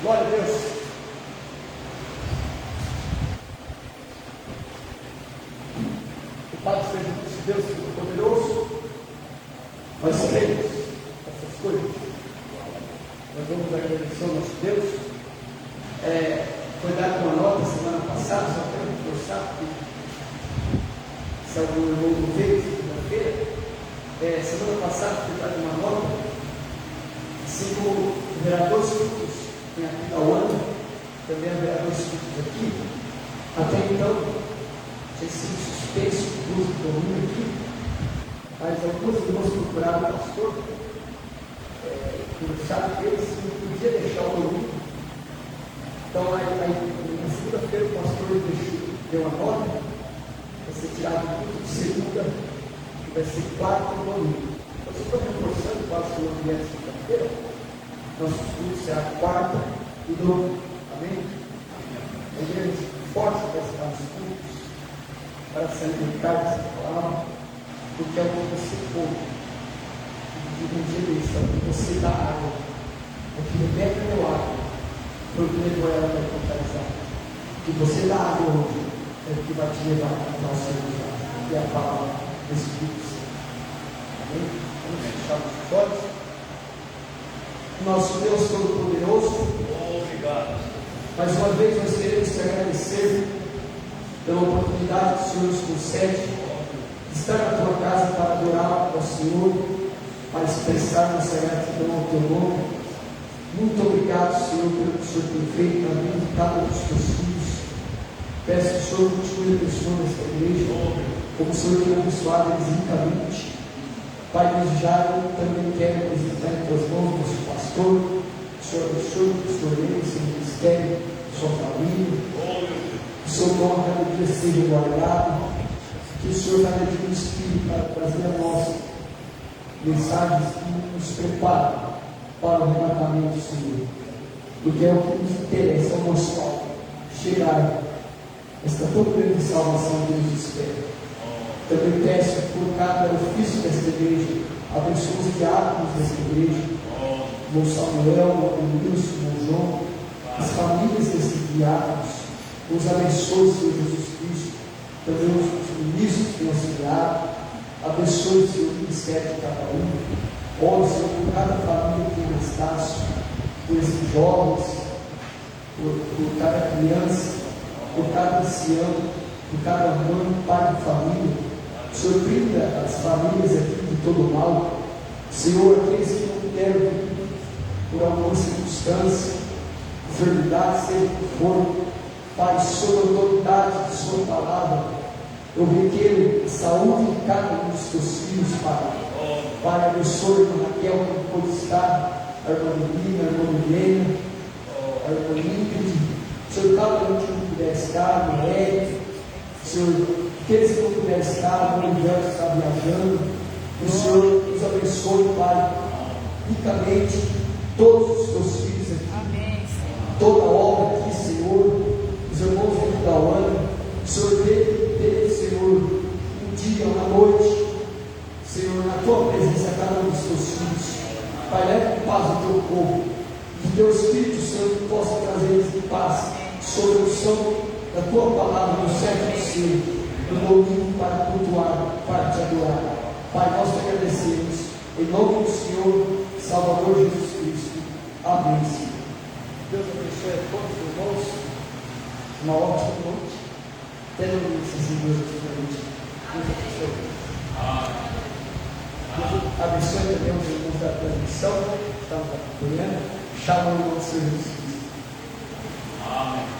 Glória a Deus. O Pai seja Deus Todo-Poderoso. Nós cremos essas coisas. Nós vamos agradecer ao nosso Deus. Foi dada uma nota semana passada, só quero reforçar, porque se algum irmão não veio, segunda-feira, semana passada foi dada uma nota, assim como o vereador Frutos tem aqui da Holanda, também o vereador Frutos aqui, até então tinha sido suspenso o uso do domínio aqui, mas alguns irmãos procuraram o pastor, conversaram com eles, não podia deixar o domínio. Então, aí, na segunda-feira, o pastor deu uma nota, vai ser tirado tudo de segunda, que vai ser quarta e domingo. Então, vocês estão reforçando, quase que não vier segunda-feira, nosso estudo será quarta e domingo. Amém? A igreja forte para estar nos cultos, para se alimentar dessa palavra, porque é o que você come. E um dia desse, é o que você dá água, é o que rebenta meu água. Porque levou ela para contrarizar. O que você dá água hoje é o que vai te levar para o próximo lugar. E a palavra do Espírito Santo. Amém? Vamos fechar os olhos. Nosso Deus Todo-Poderoso, Obrigado. mais uma vez nós queremos te agradecer pela oportunidade que o Senhor nos concede de estar na tua casa para adorar ao Senhor, para expressar nossa gratidão ao teu nome. Muito obrigado, Senhor, pelo que o Senhor tem feito na vida de cada um dos teus filhos. Peço que o Senhor continue abençoando esta igreja, como o Senhor tem abençoado eles ricamente. Pai, desde já eu também quero apresentar em tuas mãos o nosso pastor. O Senhor abençoe o pastor ele, seu ministério, sua família. Que o seu nome cada dia seja guardado. Que o Senhor cada dia nos inspire para trazer a nós mensagens que nos preparam para o arrebatamento do Senhor, porque é o que nos interessa, é o nosso Pai, chegar a esta tão grande salvação que nos espera. Também peço por cada ofício desta igreja, abençoe os diáconos desta igreja, o Samuel, o Wilson, o João, as famílias destes diáconos, os abençoe, Senhor Jesus Cristo, também os ministros que nos auxiliaram, abençoe, Senhor, o ministério de cada um. Ore, Senhor, por cada família que tem Anastácio, por esses jovens, por cada criança, por cada ancião, por cada mãe, pai de família. Surpreenda as famílias aqui de todo mal. Senhor, aqueles que não puderam vir por alguma circunstância, enfermidade, seja o que for, Pai, sob a autoridade de Sua palavra, eu requeiro a saúde de cada um dos teus filhos, Pai. Pai, abençoe a Raquel que pode estar, a irmã Lina, a irmã Milena, a irmã Ingrid, Senhor, cada um que não puder estar, o Eric, Senhor, aqueles que não puder estar, o universo está viajando, o Senhor nos abençoe, Pai, ricamente, todos os teus filhos aqui, amém, toda a obra aqui, Senhor, os irmãos aqui da Holanda, o Senhor dê, Senhor, um dia, uma noite, Senhor, na tua presença, cada um dos teus filhos, Pai, leve paz ao teu povo, que teu Espírito Santo possa trazer eles de paz, sobre o som da tua palavra no sétimo selo, no domingo para cultuar, para te adorar. Pai, nós te agradecemos, em nome do Senhor, Salvador Jesus Cristo. Amém, Senhor. Deus abençoe a todos os irmãos, uma ótima noite. Até no início, Deus abençoe. Deus abençoe. Deus abençoe também os irmãos da transmissão que estão acompanhando. Shalom, Senhor Jesus Cristo. Amém.